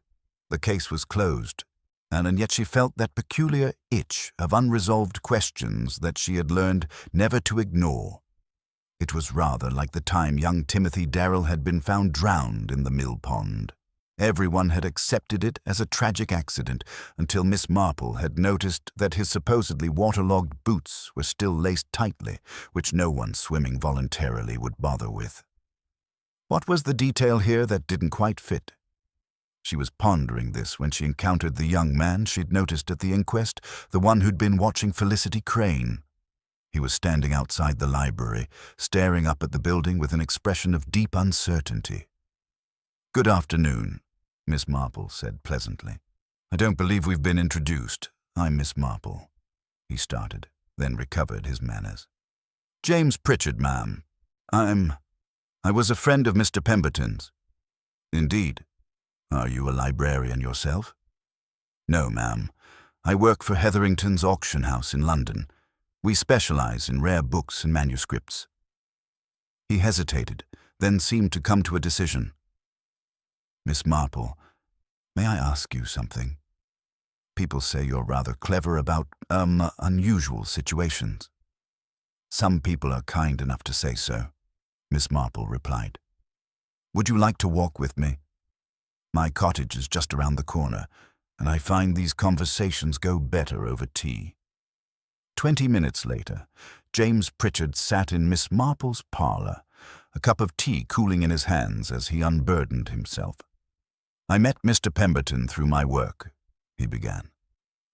The case was closed, and yet she felt that peculiar itch of unresolved questions that she had learned never to ignore. It was rather like the time young Timothy Darrell had been found drowned in the mill pond. Everyone had accepted it as a tragic accident until Miss Marple had noticed that his supposedly waterlogged boots were still laced tightly, which no one swimming voluntarily would bother with. What was the detail here that didn't quite fit? She was pondering this when she encountered the young man she'd noticed at the inquest, the one who'd been watching Felicity Crane. He was standing outside the library, staring up at the building with an expression of deep uncertainty. "Good afternoon," Miss Marple said pleasantly. "I don't believe we've been introduced. I'm Miss Marple," he started, then recovered his manners. "James Pritchard, ma'am. I was a friend of Mr. Pemberton's." "Indeed. Are you a librarian yourself?" "No, ma'am. I work for Hetherington's auction house in London. We specialize in rare books and manuscripts." He hesitated, then seemed to come to a decision. "Miss Marple, may I ask you something? People say you're rather clever about, unusual situations." "Some people are kind enough to say so," Miss Marple replied. "Would you like to walk with me? My cottage is just around the corner, and I find these conversations go better over tea." 20 minutes later, James Pritchard sat in Miss Marple's parlor, a cup of tea cooling in his hands as he unburdened himself. "I met Mr. Pemberton through my work," he began.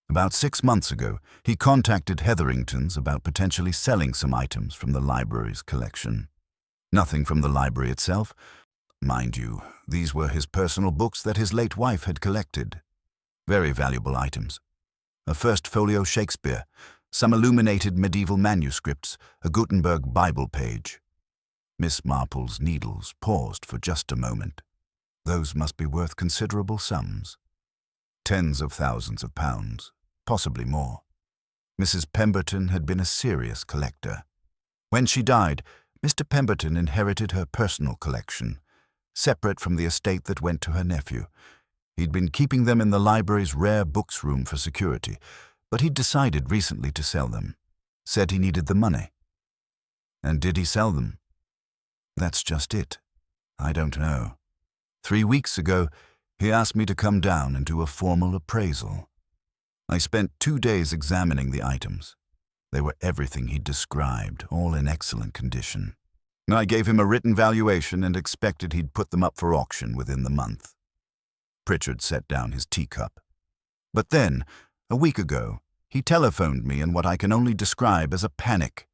"About 6 months ago, he contacted Hetherington's about potentially selling some items from the library's collection. Nothing from the library itself. Mind you, these were his personal books that his late wife had collected. Very valuable items. A first folio Shakespeare, some illuminated medieval manuscripts, a Gutenberg Bible page." Miss Marple's needles paused for just a moment. Those must be worth considerable sums. Tens of thousands of pounds, possibly more. Mrs. Pemberton had been a serious collector. When she died, Mr. Pemberton inherited her personal collection, separate from the estate that went to her nephew. He'd been keeping them in the library's rare books room for security, but he'd decided recently to sell them. Said he needed the money. And did he sell them? That's just it. I don't know. 3 weeks ago, he asked me to come down and do a formal appraisal. I spent 2 days examining the items. They were everything he'd described, all in excellent condition. I gave him a written valuation and expected he'd put them up for auction within the month. Pritchard set down his teacup. But then, a week ago, he telephoned me in what I can only describe as a panic.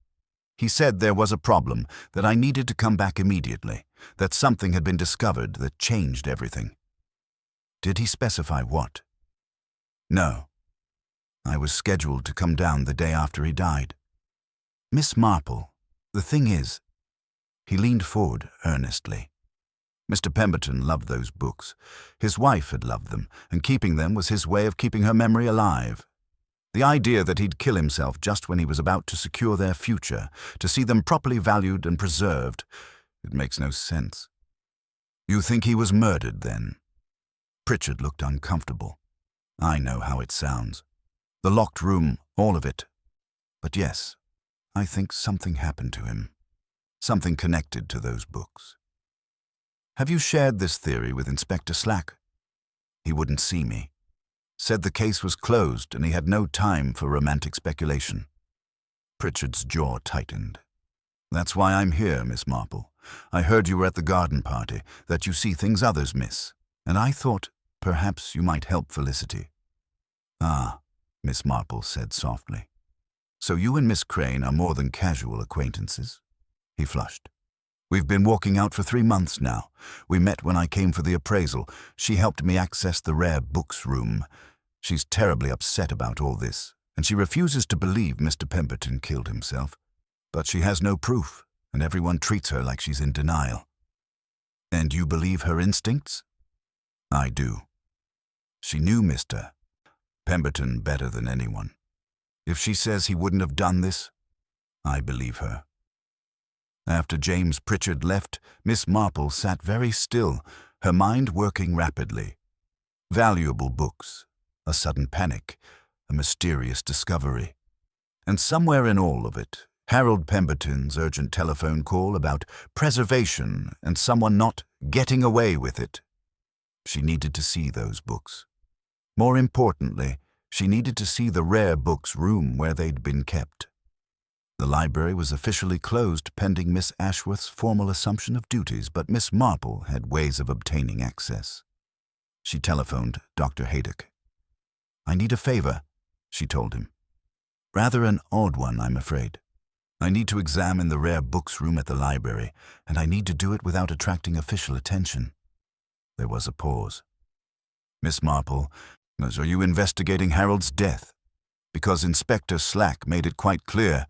He said there was a problem, that I needed to come back immediately, that something had been discovered that changed everything. Did he specify what? No. I was scheduled to come down the day after he died. Miss Marple, the thing is, he leaned forward earnestly. Mr. Pemberton loved those books. His wife had loved them, and keeping them was his way of keeping her memory alive. The idea that he'd kill himself just when he was about to secure their future, to see them properly valued and preserved, it makes no sense. You think he was murdered, then? Pritchard looked uncomfortable. I know how it sounds. The locked room, all of it. But yes, I think something happened to him. Something connected to those books. Have you shared this theory with Inspector Slack? He wouldn't see me. Said the case was closed and he had no time for romantic speculation. Pritchard's jaw tightened. That's why I'm here, Miss Marple. I heard you were at the garden party, that you see things others miss, and I thought perhaps you might help Felicity. Ah, Miss Marple said softly. So you and Miss Crane are more than casual acquaintances? He flushed. We've been walking out for 3 months now. We met when I came for the appraisal. She helped me access the rare books room. She's terribly upset about all this, and she refuses to believe Mr. Pemberton killed himself. But she has no proof, and everyone treats her like she's in denial. And you believe her instincts? I do. She knew Mr. Pemberton better than anyone. If she says he wouldn't have done this, I believe her. After James Pritchard left, Miss Marple sat very still, her mind working rapidly. Valuable books, a sudden panic, a mysterious discovery. And somewhere in all of it, Harold Pemberton's urgent telephone call about preservation and someone not getting away with it. She needed to see those books. More importantly, she needed to see the rare books room where they'd been kept. The library was officially closed pending Miss Ashworth's formal assumption of duties, but Miss Marple had ways of obtaining access. She telephoned Dr. Haydock. "I need a favor," she told him. "Rather an odd one, I'm afraid. I need to examine the rare books room at the library, and I need to do it without attracting official attention." There was a pause. "Miss Marple, are you investigating Harold's death? Because Inspector Slack made it quite clear."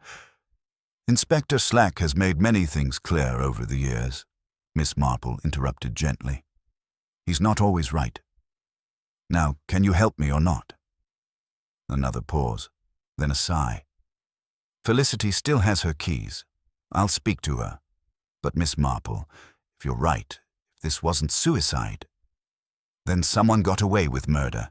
"Inspector Slack has made many things clear over the years," Miss Marple interrupted gently. "He's not always right. Now, can you help me or not?" Another pause, then a sigh. "Felicity still has her keys. I'll speak to her. But Miss Marple, if you're right, if this wasn't suicide, then someone got away with murder,"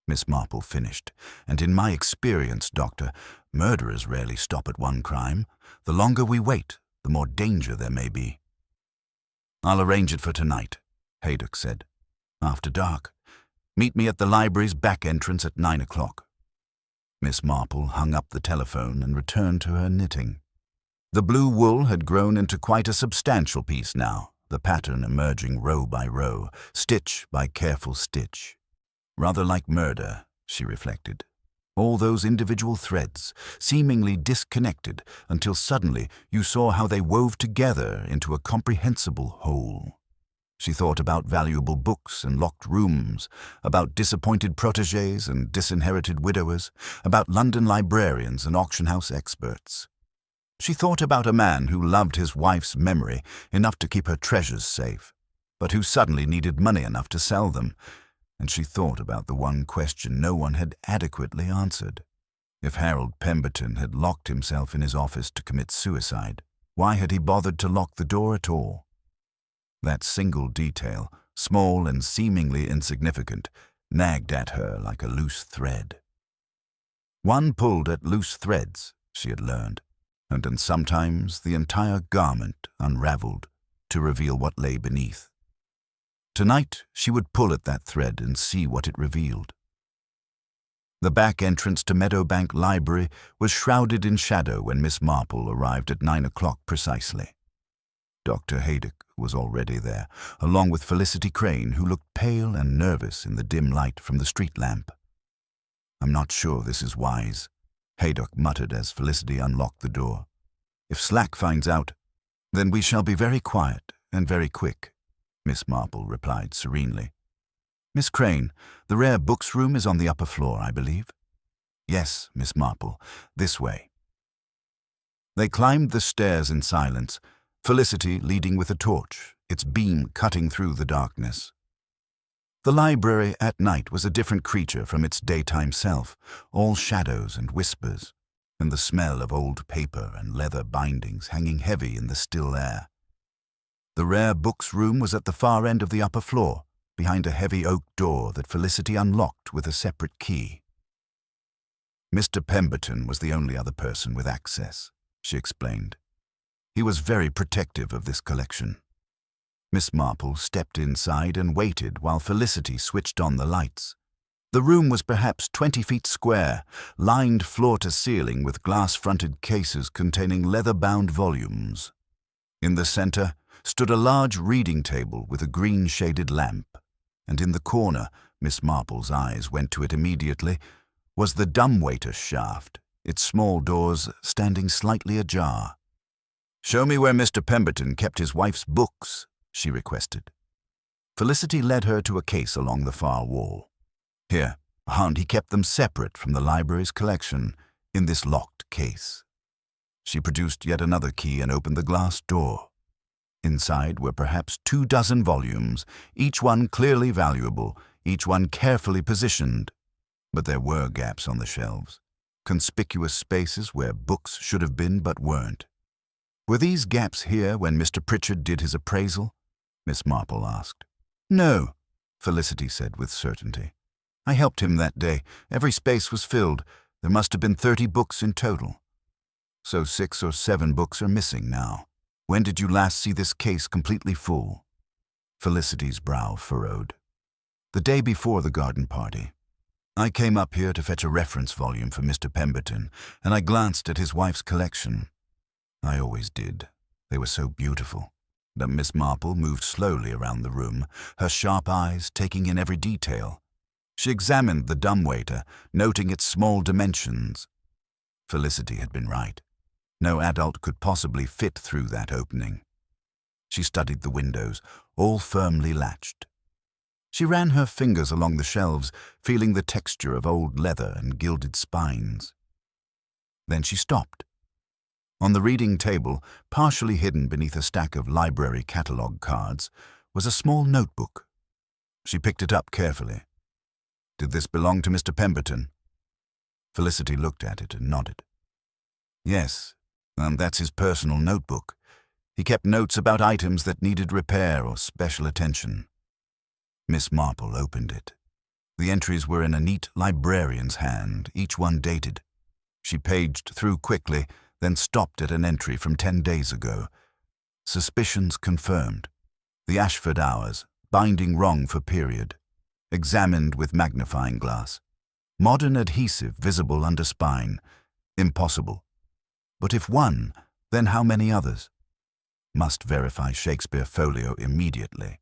Miss Marple finished. "And in my experience, Doctor, murderers rarely stop at one crime. The longer we wait, the more danger there may be." "I'll arrange it for tonight," Haydock said. "After dark. Meet me at the library's back entrance at 9 o'clock. Miss Marple hung up the telephone and returned to her knitting. The blue wool had grown into quite a substantial piece now, the pattern emerging row by row, stitch by careful stitch. Rather like murder, she reflected. All those individual threads, seemingly disconnected, until suddenly you saw how they wove together into a comprehensible whole. She thought about valuable books and locked rooms, about disappointed protégés and disinherited widowers, about London librarians and auction-house experts. She thought about a man who loved his wife's memory enough to keep her treasures safe, but who suddenly needed money enough to sell them, and she thought about the one question no one had adequately answered. If Harold Pemberton had locked himself in his office to commit suicide, why had he bothered to lock the door at all? That single detail, small and seemingly insignificant, nagged at her like a loose thread. One pulled at loose threads, she had learned, and then sometimes the entire garment unraveled to reveal what lay beneath. Tonight she would pull at that thread and see what it revealed. The back entrance to Meadowbank Library was shrouded in shadow when Miss Marple arrived at 9 o'clock precisely. Dr. Haydock was already there, along with Felicity Crane, who looked pale and nervous in the dim light from the street lamp. "I'm not sure this is wise," Haydock muttered as Felicity unlocked the door. "If Slack finds out, then we shall be very quiet and very quick," Miss Marple replied serenely. "Miss Crane, the rare books room is on the upper floor, I believe?" "Yes, Miss Marple, this way." They climbed the stairs in silence, Felicity leading with a torch, its beam cutting through the darkness. The library at night was a different creature from its daytime self, all shadows and whispers, and the smell of old paper and leather bindings hanging heavy in the still air. The rare books room was at the far end of the upper floor, behind a heavy oak door that Felicity unlocked with a separate key. Mr. Pemberton was the only other person with access, she explained. He was very protective of this collection. Miss Marple stepped inside and waited while Felicity switched on the lights. The room was perhaps 20 feet square, lined floor to ceiling with glass-fronted cases containing leather-bound volumes. In the center stood a large reading table with a green-shaded lamp, and in the corner, Miss Marple's eyes went to it immediately, was the dumbwaiter shaft, its small doors standing slightly ajar. "Show me where Mr. Pemberton kept his wife's books," she requested. Felicity led her to a case along the far wall. Here, he kept them separate from the library's collection, in this locked case. She produced yet another key and opened the glass door. Inside were perhaps 24 volumes, each one clearly valuable, each one carefully positioned. But there were gaps on the shelves, conspicuous spaces where books should have been but weren't. "Were these gaps here when Mr. Pritchard did his appraisal?" Miss Marple asked. "No," Felicity said with certainty. "I helped him that day. Every space was filled. There must have been 30 books in total. So 6 or 7 books are missing now. When did you last see this case completely full?" Felicity's brow furrowed. "The day before the garden party. I came up here to fetch a reference volume for Mr. Pemberton, and I glanced at his wife's collection. I always did. They were so beautiful." But Miss Marple moved slowly around the room, her sharp eyes taking in every detail. She examined the dumbwaiter, noting its small dimensions. Felicity had been right. No adult could possibly fit through that opening. She studied the windows, all firmly latched. She ran her fingers along the shelves, feeling the texture of old leather and gilded spines. Then she stopped. On the reading table, partially hidden beneath a stack of library catalogue cards, was a small notebook. She picked it up carefully. "Did this belong to Mr. Pemberton?" Felicity looked at it and nodded. "Yes, that's his personal notebook. He kept notes about items that needed repair or special attention." Miss Marple opened it. The entries were in a neat librarian's hand, each one dated. She paged through quickly, then stopped at an entry from 10 days ago. Suspicions confirmed. The Ashford hours, binding wrong for period. Examined with magnifying glass. Modern adhesive visible under spine. Impossible. But if one, then how many others? Must verify Shakespeare folio immediately.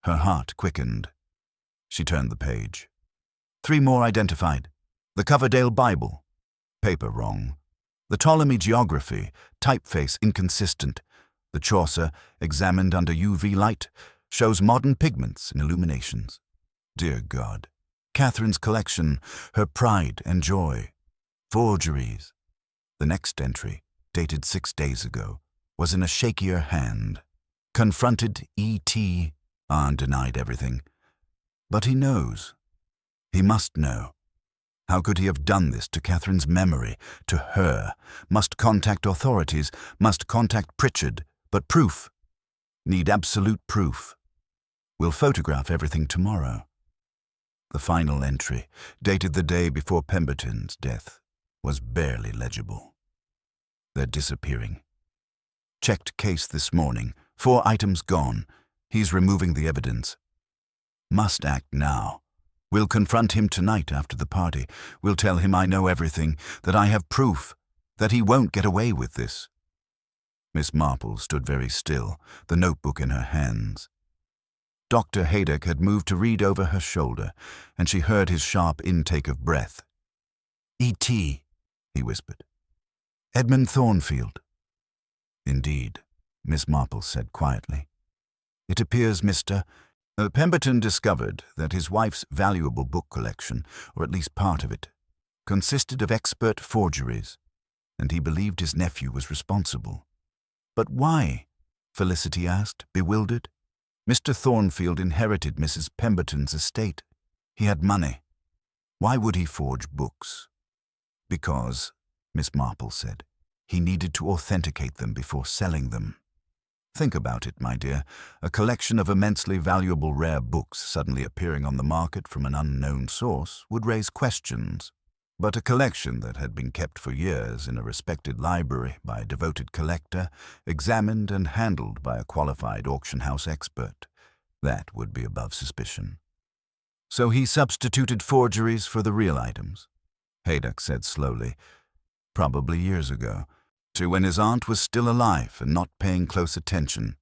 Her heart quickened. She turned the page. 3 more identified. The Coverdale Bible. Paper wrong. The Ptolemy Geography, typeface inconsistent. The Chaucer, examined under UV light, shows modern pigments and illuminations. Dear God. Catherine's collection, her pride and joy. Forgeries. The next entry, dated 6 days ago, was in a shakier hand. Confronted E.T. Denied everything. But he knows. He must know. How could he have done this to Catherine's memory, to her? Must contact authorities, must contact Pritchard, but proof. Need absolute proof. We'll photograph everything tomorrow. The final entry, dated the day before Pemberton's death, was barely legible. They're disappearing. Checked case this morning, 4 items gone. He's removing the evidence. Must act now. We'll confront him tonight after the party. We'll tell him I know everything, that I have proof, that he won't get away with this. Miss Marple stood very still, the notebook in her hands. Dr. Haydock had moved to read over her shoulder, and she heard his sharp intake of breath. "E.T.," he whispered. "Edmund Thornfield." "Indeed," Miss Marple said quietly. "It appears Mr. Pemberton discovered that his wife's valuable book collection, or at least part of it, consisted of expert forgeries, and he believed his nephew was responsible." "But why?" Felicity asked, bewildered. "Mr. Thornfield inherited Mrs. Pemberton's estate. He had money. Why would he forge books?" "Because," Miss Marple said, "he needed to authenticate them before selling them. Think about it, my dear. A collection of immensely valuable rare books suddenly appearing on the market from an unknown source would raise questions. But a collection that had been kept for years in a respected library by a devoted collector, examined and handled by a qualified auction house expert, that would be above suspicion. So he substituted forgeries for the real items, Haydock said slowly, probably years ago, to when his aunt was still alive and not paying close attention.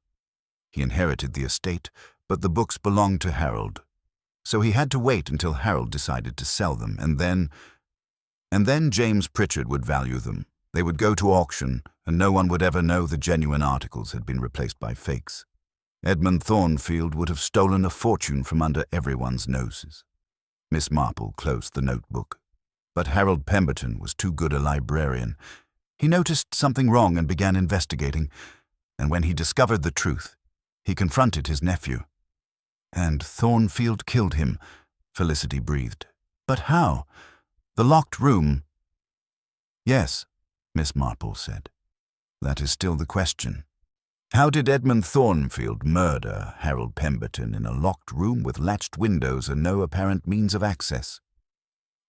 He inherited the estate, but the books belonged to Harold. So he had to wait until Harold decided to sell them, and then James Pritchard would value them. They would go to auction, and no one would ever know the genuine articles had been replaced by fakes. Edmund Thornfield would have stolen a fortune from under everyone's noses. Miss Marple closed the notebook. But Harold Pemberton was too good a librarian. He noticed something wrong and began investigating, and when he discovered the truth, he confronted his nephew. "And Thornfield killed him," Felicity breathed. "But how? The locked room—" "Yes," Miss Marple said. "That is still the question. How did Edmund Thornfield murder Harold Pemberton in a locked room with latched windows and no apparent means of access?"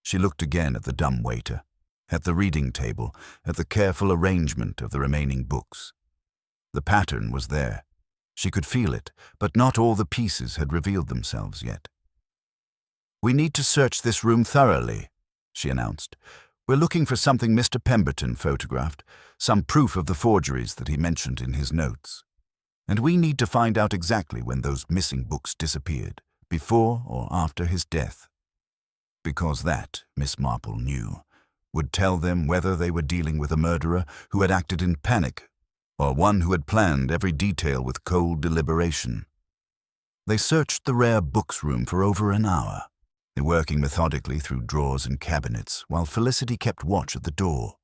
She looked again at the dumb waiter, at the reading table, at the careful arrangement of the remaining books. The pattern was there. She could feel it, but not all the pieces had revealed themselves yet. "We need to search this room thoroughly," she announced. "We're looking for something Mr. Pemberton photographed, some proof of the forgeries that he mentioned in his notes. And we need to find out exactly when those missing books disappeared, before or after his death. Because that, Miss Marple knew, would tell them whether they were dealing with a murderer who had acted in panic or one who had planned every detail with cold deliberation. They searched the rare books room for over an hour, working methodically through drawers and cabinets while Felicity kept watch at the door.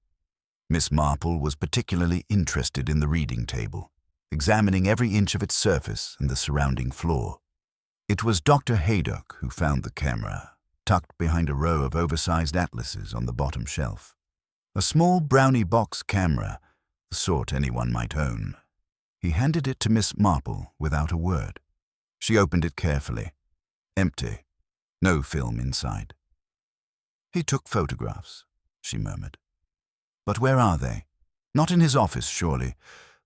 Miss Marple was particularly interested in the reading table, examining every inch of its surface and the surrounding floor. It was Dr. Haydock who found the camera, tucked behind a row of oversized atlases on the bottom shelf. A small brownie box camera, the sort anyone might own. He handed it to Miss Marple without a word. She opened it carefully. Empty. No film inside. "He took photographs," she murmured. "But where are they? Not in his office, surely.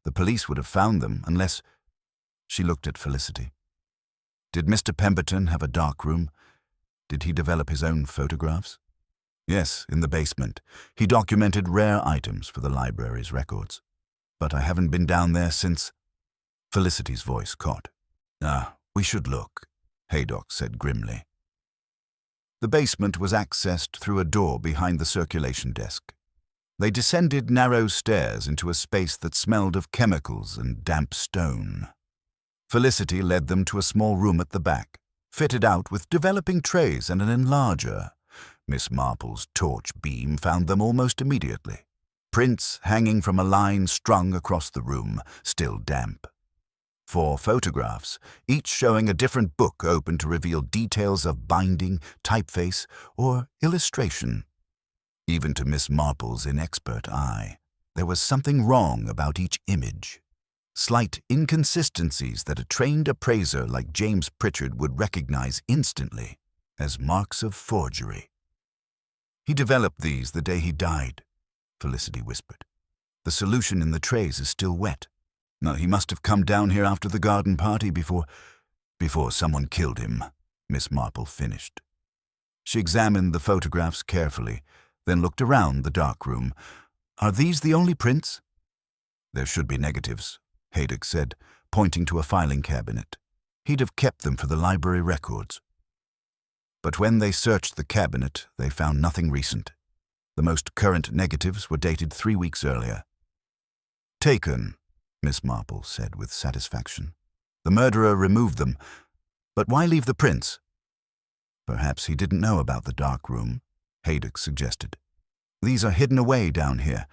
The police would have found them unless—" She looked at Felicity. "Did Mr. Pemberton have a dark room? Did he develop his own photographs?" "Yes, in the basement. He documented rare items for the library's records. But I haven't been down there since—" Felicity's voice caught. We should look," Haydock said grimly. The basement was accessed through a door behind the circulation desk. They descended narrow stairs into a space that smelled of chemicals and damp stone. Felicity led them to a small room at the back, fitted out with developing trays and an enlarger. Miss Marple's torch beam found them almost immediately. Prints hanging from a line strung across the room, still damp. 4 photographs, each showing a different book open to reveal details of binding, typeface, or illustration. Even to Miss Marple's inexpert eye, there was something wrong about each image. Slight inconsistencies that a trained appraiser like James Pritchard would recognize instantly as marks of forgery. "He developed these the day he died," Felicity whispered. "The solution in the trays is still wet. No, he must have come down here after the garden party before someone killed him," Miss Marple finished. She examined the photographs carefully, then looked around the dark room. "Are these the only prints?" "There should be negatives," Haydock said, pointing to a filing cabinet. "He'd have kept them for the library records." But when they searched the cabinet, they found nothing recent. The most current negatives were dated 3 weeks earlier. "Taken," Miss Marple said with satisfaction. "The murderer removed them. But why leave the prints?" "Perhaps he didn't know about the dark room," Haydock suggested. "These are hidden away down here.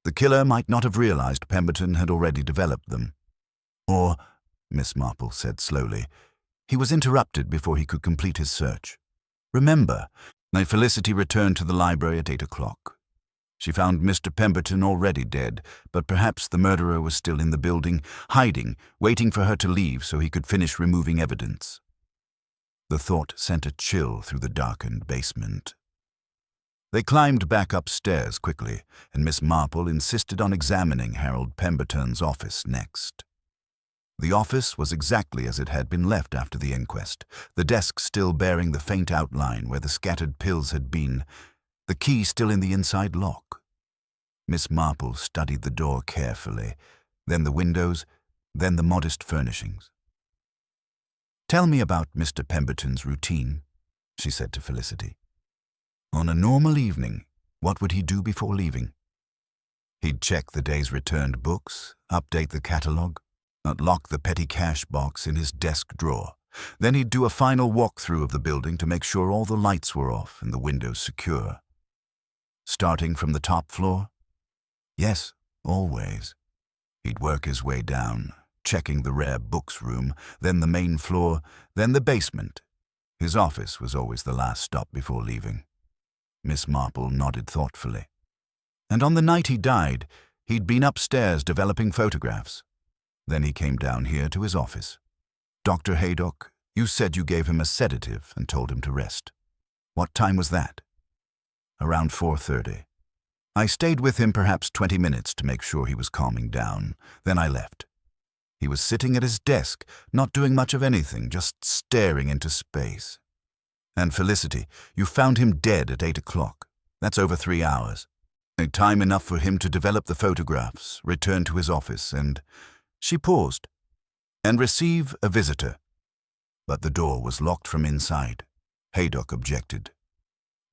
The killer might not have realized Pemberton had already developed them. Or," Miss Marple said slowly, "he was interrupted before he could complete his search. Remember, Felicity returned to the library at 8 o'clock. She found Mr. Pemberton already dead, but perhaps the murderer was still in the building, hiding, waiting for her to leave so he could finish removing evidence." The thought sent a chill through the darkened basement. They climbed back upstairs quickly, and Miss Marple insisted on examining Harold Pemberton's office next. The office was exactly as it had been left after the inquest, the desk still bearing the faint outline where the scattered pills had been, the key still in the inside lock. Miss Marple studied the door carefully, then the windows, then the modest furnishings. "Tell me about Mr. Pemberton's routine," she said to Felicity. "On a normal evening, what would he do before leaving?" "He'd check the day's returned books, update the catalogue, lock the petty cash box in his desk drawer. Then he'd do a final walkthrough of the building to make sure all the lights were off and the windows secure." "Starting from the top floor?" Yes, always. He'd work his way down, checking the rare books room, then the main floor, then the basement. His office was always the last stop before leaving. Miss Marple nodded thoughtfully. And on the night he died, he'd been upstairs developing photographs. Then he came down here to his office. Dr. Haydock, you said you gave him a sedative and told him to rest. What time was that? Around 4:30. I stayed with him perhaps 20 minutes to make sure he was calming down. Then I left. He was sitting at his desk, not doing much of anything, just staring into space. And Felicity, you found him dead at 8 o'clock. That's over 3 hours. Time enough for him to develop the photographs, return to his office, and... She paused. And receive a visitor. But the door was locked from inside. Haydock objected.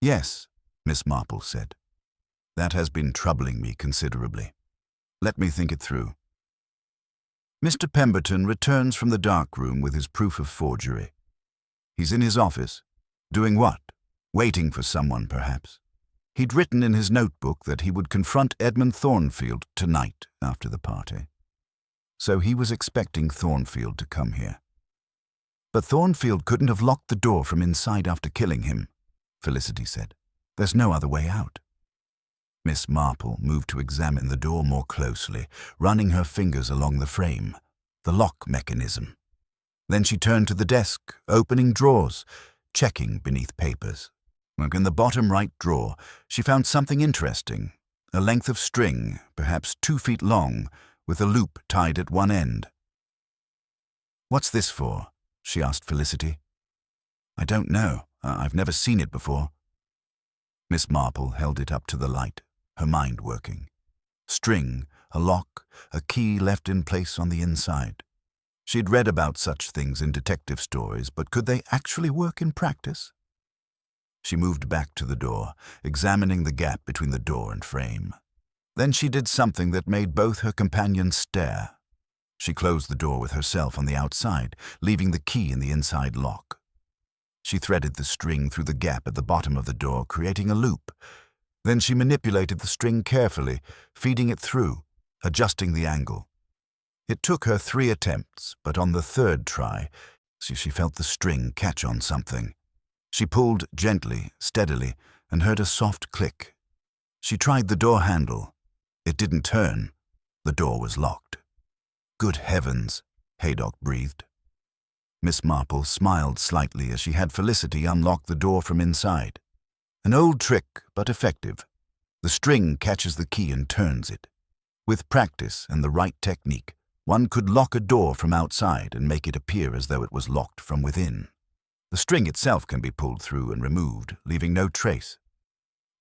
Yes, Miss Marple said. That has been troubling me considerably. Let me think it through. Mr. Pemberton returns from the dark room with his proof of forgery. He's in his office. Doing what? Waiting for someone, perhaps. He'd written in his notebook that he would confront Edmund Thornfield tonight after the party. So he was expecting Thornfield to come here. But Thornfield couldn't have locked the door from inside after killing him, Felicity said. There's no other way out. Miss Marple moved to examine the door more closely, running her fingers along the frame, the lock mechanism. Then she turned to the desk, opening drawers, checking beneath papers. In the bottom right drawer, she found something interesting, a length of string, perhaps 2 feet long, with a loop tied at one end. What's this for? She asked Felicity. I don't know. I've never seen it before. Miss Marple held it up to the light, her mind working. String, a lock, a key left in place on the inside. She'd read about such things in detective stories, but could they actually work in practice? She moved back to the door, examining the gap between the door and frame. Then she did something that made both her companions stare. She closed the door with herself on the outside, leaving the key in the inside lock. She threaded the string through the gap at the bottom of the door, creating a loop. Then she manipulated the string carefully, feeding it through, adjusting the angle. It took her 3 attempts, but on the 3rd try, she felt the string catch on something. She pulled gently, steadily, and heard a soft click. She tried the door handle. It didn't turn. The door was locked. Good heavens, Haydock breathed. Miss Marple smiled slightly as she had Felicity unlock the door from inside. An old trick, but effective. The string catches the key and turns it. With practice and the right technique, one could lock a door from outside and make it appear as though it was locked from within. The string itself can be pulled through and removed, leaving no trace.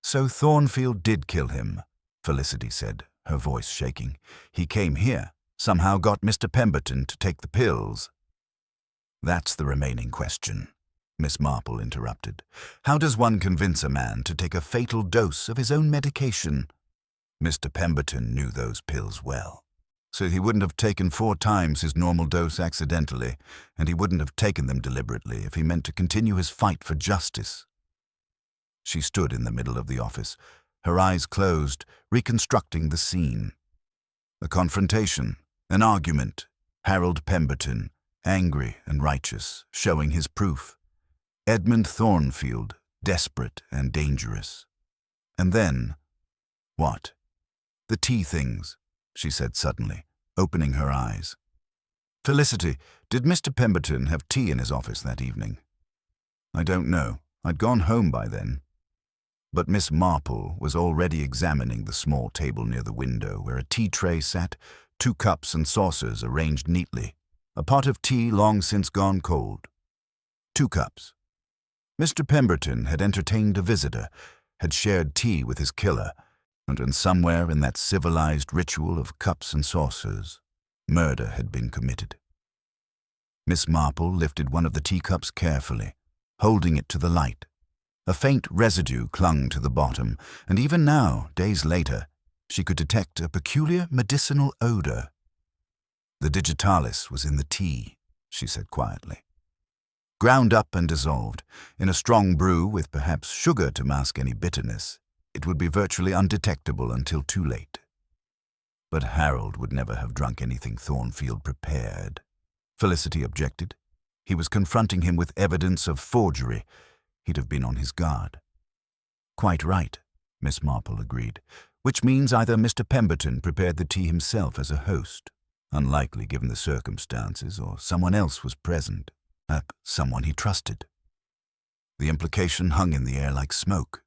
So Thornfield did kill him, Felicity said, her voice shaking. He came here, somehow got Mr. Pemberton to take the pills. That's the remaining question, Miss Marple interrupted. How does one convince a man to take a fatal dose of his own medication? Mr. Pemberton knew those pills well. So he wouldn't have taken 4 times his normal dose accidentally, and he wouldn't have taken them deliberately if he meant to continue his fight for justice. She stood in the middle of the office, her eyes closed, reconstructing the scene. A confrontation, an argument, Harold Pemberton, angry and righteous, showing his proof. Edmund Thornfield, desperate and dangerous. And then, what? The tea things, she said suddenly, opening her eyes. Felicity, did Mr. Pemberton have tea in his office that evening? I don't know. I'd gone home by then. But Miss Marple was already examining the small table near the window where a tea tray sat, 2 cups and saucers arranged neatly, a pot of tea long since gone cold. 2 cups. Mr. Pemberton had entertained a visitor, had shared tea with his killer, and somewhere in that civilized ritual of cups and saucers, murder had been committed. Miss Marple lifted one of the teacups carefully, holding it to the light. A faint residue clung to the bottom, and even now, days later, she could detect a peculiar medicinal odor. The digitalis was in the tea, she said quietly. Ground up and dissolved, in a strong brew with perhaps sugar to mask any bitterness, it would be virtually undetectable until too late. But Harold would never have drunk anything Thornfield prepared. Felicity objected. He was confronting him with evidence of forgery. He'd have been on his guard. Quite right, Miss Marple agreed, which means either Mr. Pemberton prepared the tea himself as a host, unlikely given the circumstances, or someone else was present, someone he trusted. The implication hung in the air like smoke.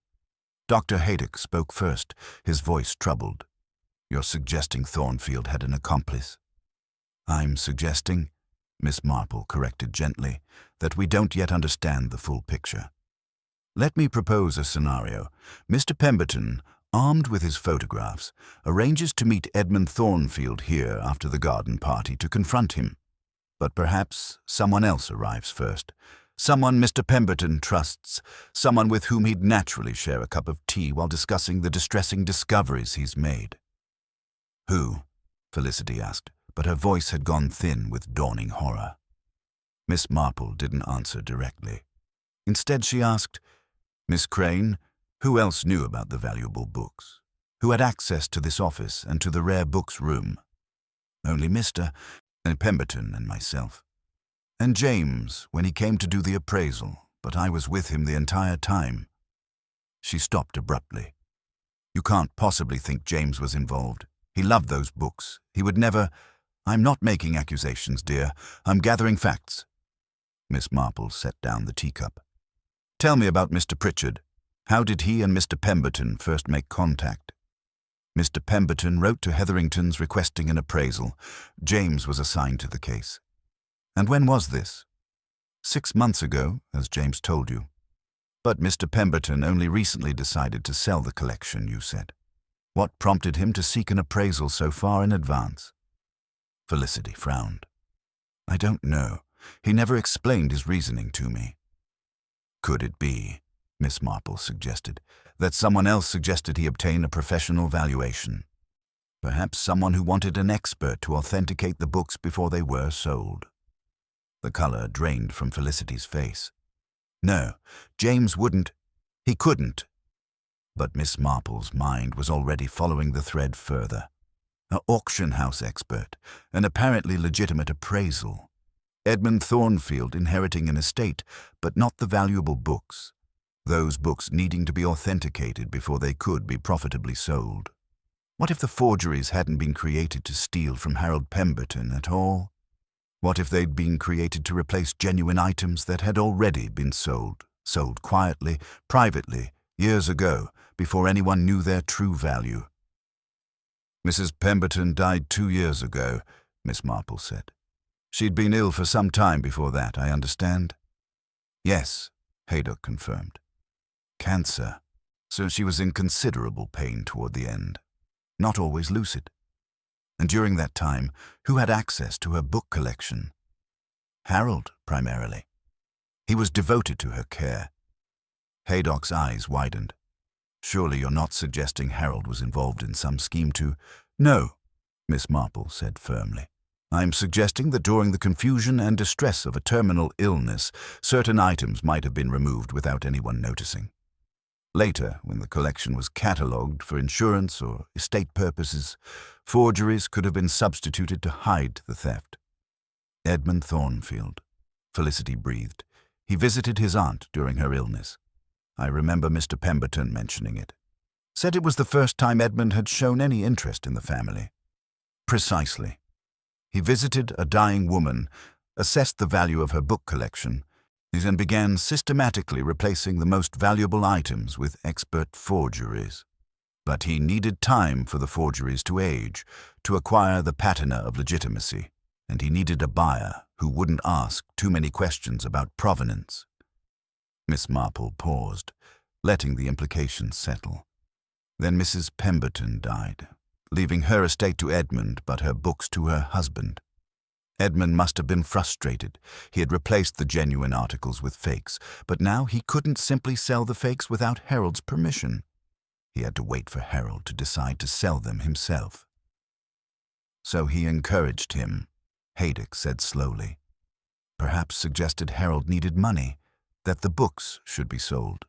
Dr. Haydock spoke first, his voice troubled. "You're suggesting Thornfield had an accomplice?" "I'm suggesting," Miss Marple corrected gently, "that we don't yet understand the full picture. Let me propose a scenario. Mr. Pemberton, armed with his photographs, arranges to meet Edmund Thornfield here after the garden party to confront him. But perhaps someone else arrives first. Someone Mr. Pemberton trusts, someone with whom he'd naturally share a cup of tea while discussing the distressing discoveries he's made." "Who?" Felicity asked, but her voice had gone thin with dawning horror. Miss Marple didn't answer directly. Instead she asked, "Miss Crane, who else knew about the valuable books? Who had access to this office and to the rare books room?" "Only Mr. Pemberton and myself. And James, when he came to do the appraisal, but I was with him the entire time." She stopped abruptly. "You can't possibly think James was involved. He loved those books. He would never—" "I'm not making accusations, dear. I'm gathering facts." Miss Marple set down the teacup. "Tell me about Mr. Pritchard. How did he and Mr. Pemberton first make contact?" "Mr. Pemberton wrote to Hetherington's requesting an appraisal. James was assigned to the case." "And when was this?" "6 months ago, as James told you." "But Mr. Pemberton only recently decided to sell the collection, you said. What prompted him to seek an appraisal so far in advance?" Felicity frowned. "I don't know. He never explained his reasoning to me." "Could it be," Miss Marple suggested, "that someone else suggested he obtain a professional valuation? Perhaps someone who wanted an expert to authenticate the books before they were sold." The color drained from Felicity's face. "No, James wouldn't. He couldn't." But Miss Marple's mind was already following the thread further. An auction house expert, an apparently legitimate appraisal. Edmund Thornfield inheriting an estate, but not the valuable books. Those books needing to be authenticated before they could be profitably sold. What if the forgeries hadn't been created to steal from Harold Pemberton at all? What if they'd been created to replace genuine items that had already been sold quietly, privately, years ago, before anyone knew their true value? "Mrs. Pemberton died 2 years ago," Miss Marple said. "She'd been ill for some time before that, I understand?" "Yes," Haydock confirmed. "Cancer, so she was in considerable pain toward the end. Not always lucid. And during that time, who had access to her book collection? Harold, primarily. He was devoted to her care." Haydock's eyes widened. "Surely you're not suggesting Harold was involved in some scheme to—" "No," Miss Marple said firmly. "I'm suggesting that during the confusion and distress of a terminal illness, certain items might have been removed without anyone noticing. Later, when the collection was catalogued for insurance or estate purposes, forgeries could have been substituted to hide the theft." "Edmund Thornfield," Felicity breathed. "He visited his aunt during her illness. I remember Mr. Pemberton mentioning it. Said it was the first time Edmund had shown any interest in the family." "Precisely. He visited a dying woman, assessed the value of her book collection, and began systematically replacing the most valuable items with expert forgeries. But he needed time for the forgeries to age, to acquire the patina of legitimacy, and he needed a buyer who wouldn't ask too many questions about provenance." Miss Marple paused, letting the implications settle. "Then Mrs. Pemberton died, leaving her estate to Edmund but her books to her husband. Edmund must have been frustrated. He had replaced the genuine articles with fakes, but now he couldn't simply sell the fakes without Harold's permission. He had to wait for Harold to decide to sell them himself. So he encouraged him," Haydock said slowly. "Perhaps suggested Harold needed money, that the books should be sold.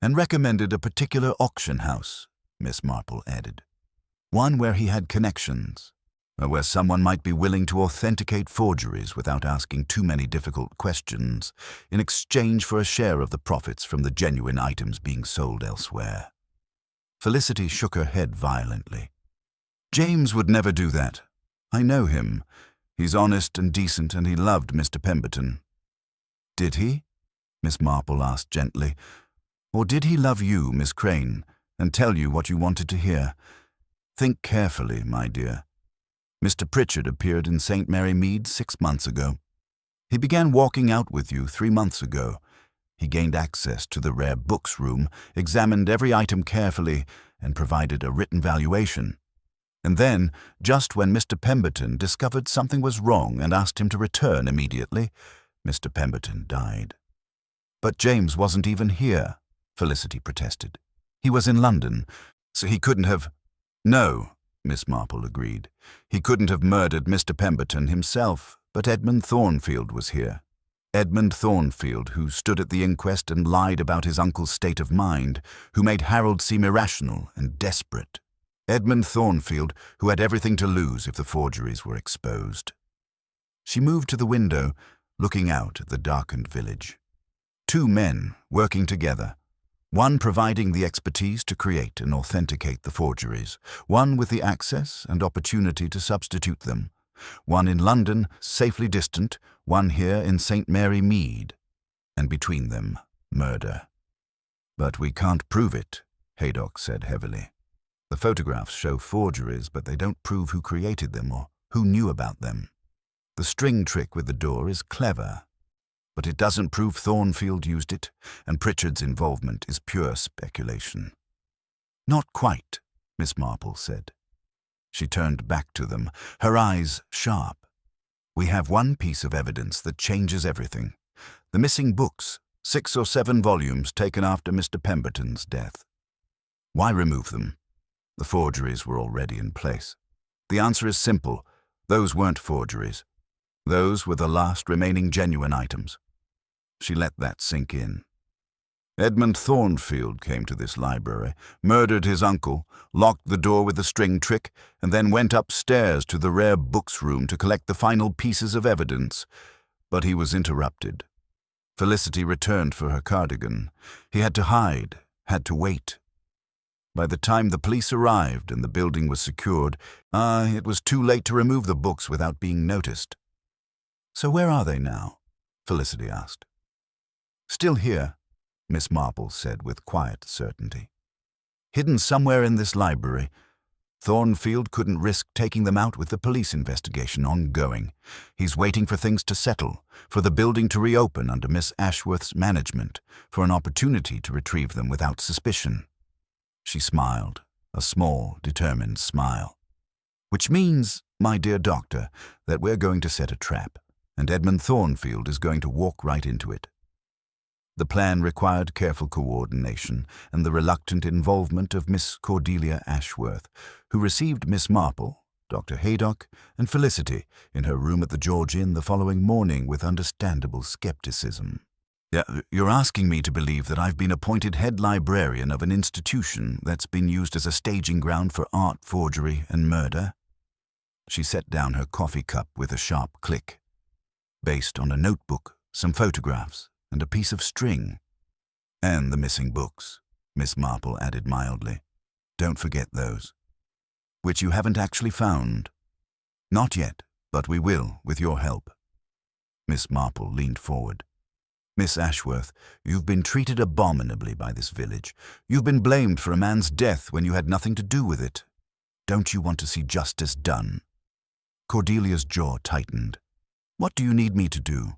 And recommended a particular auction house," Miss Marple added. One where he had connections, or where someone might be willing to authenticate forgeries without asking too many difficult questions in exchange for a share of the profits from the genuine items being sold elsewhere. Felicity shook her head violently. James would never do that. I know him. He's honest and decent, and he loved Mr. Pemberton. Did he? Miss Marple asked gently. Or did he love you, Miss Crane, and tell you what you wanted to hear? Think carefully, my dear. Mr. Pritchard appeared in St. Mary Mead 6 months ago. He began walking out with you 3 months ago. He gained access to the rare books room, examined every item carefully, and provided a written valuation. And then, just when Mr. Pemberton discovered something was wrong and asked him to return immediately, Mr. Pemberton died. But James wasn't even here, Felicity protested. He was in London, so he couldn't have— No, Miss Marple agreed. He couldn't have murdered Mr. Pemberton himself, but Edmund Thornfield was here. Edmund Thornfield, who stood at the inquest and lied about his uncle's state of mind, who made Harold seem irrational and desperate. Edmund Thornfield, who had everything to lose if the forgeries were exposed. She moved to the window, looking out at the darkened village. 2 men working together, one providing the expertise to create and authenticate the forgeries, one with the access and opportunity to substitute them, one in London, safely distant, one here in St. Mary Mead, and between them, murder. But we can't prove it, Haydock said heavily. The photographs show forgeries, but they don't prove who created them or who knew about them. The string trick with the door is clever, but it doesn't prove Thornfield used it, and Pritchard's involvement is pure speculation. Not quite, Miss Marple said. She turned back to them, her eyes sharp. We have one piece of evidence that changes everything. The missing books, 6 or 7 volumes taken after Mr. Pemberton's death. Why remove them? The forgeries were already in place. The answer is simple. Those weren't forgeries. Those were the last remaining genuine items. She let that sink in. Edmund Thornfield came to this library, murdered his uncle, locked the door with the string trick, and then went upstairs to the rare books room to collect the final pieces of evidence. But he was interrupted. Felicity returned for her cardigan. He had to hide, had to wait. By the time the police arrived and the building was secured, it was too late to remove the books without being noticed. So where are they now? Felicity asked. Still here, Miss Marple said with quiet certainty. Hidden somewhere in this library. Thornfield couldn't risk taking them out with the police investigation ongoing. He's waiting for things to settle, for the building to reopen under Miss Ashworth's management, for an opportunity to retrieve them without suspicion. She smiled, a small, determined smile. Which means, my dear doctor, that we're going to set a trap, and Edmund Thornfield is going to walk right into it. The plan required careful coordination and the reluctant involvement of Miss Cordelia Ashworth, who received Miss Marple, Dr. Haydock, and Felicity in her room at the George Inn the following morning with understandable skepticism. You're asking me to believe that I've been appointed head librarian of an institution that's been used as a staging ground for art forgery and murder? She set down her coffee cup with a sharp click. Based on a notebook, some photographs, and a piece of string. And the missing books, Miss Marple added mildly. Don't forget those. Which you haven't actually found. Not yet, but we will, with your help. Miss Marple leaned forward. Miss Ashworth, you've been treated abominably by this village. You've been blamed for a man's death when you had nothing to do with it. Don't you want to see justice done? Cordelia's jaw tightened. What do you need me to do?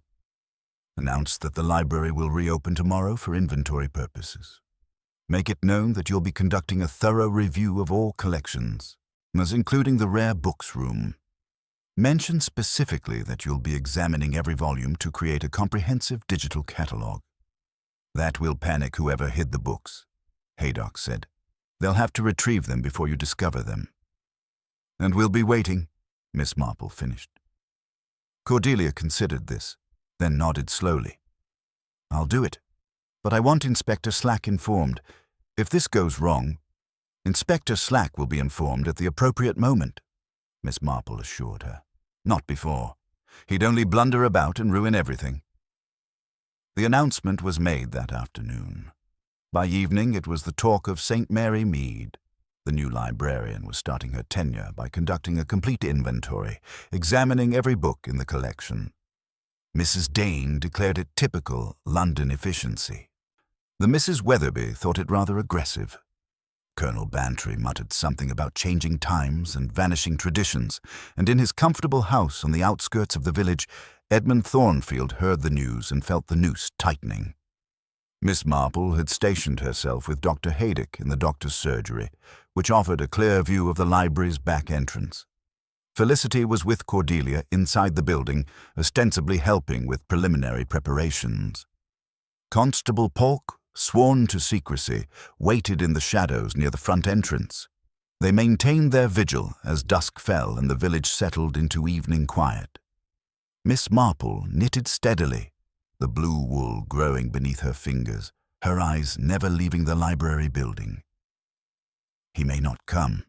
Announce that the library will reopen tomorrow for inventory purposes. Make it known that you'll be conducting a thorough review of all collections, as including the rare books room. Mention specifically that you'll be examining every volume to create a comprehensive digital catalogue. That will panic whoever hid the books, Haydock said. They'll have to retrieve them before you discover them. And we'll be waiting, Miss Marple finished. Cordelia considered this, then nodded slowly. I'll do it, but I want Inspector Slack informed. If this goes wrong, Inspector Slack will be informed at the appropriate moment, Miss Marple assured her. Not before. He'd only blunder about and ruin everything. The announcement was made that afternoon. By evening, it was the talk of St. Mary Mead. The new librarian was starting her tenure by conducting a complete inventory, examining every book in the collection. Mrs. Dane declared it typical London efficiency. The Mrs. Weatherby thought it rather aggressive. Colonel Bantry muttered something about changing times and vanishing traditions, and in his comfortable house on the outskirts of the village, Edmund Thornfield heard the news and felt the noose tightening. Miss Marple had stationed herself with Dr. Haydock in the doctor's surgery, which offered a clear view of the library's back entrance. Felicity was with Cordelia inside the building, ostensibly helping with preliminary preparations. Constable Polk, sworn to secrecy, waited in the shadows near the front entrance. They maintained their vigil as dusk fell and the village settled into evening quiet. Miss Marple knitted steadily, the blue wool growing beneath her fingers, her eyes never leaving the library building. "He may not come,"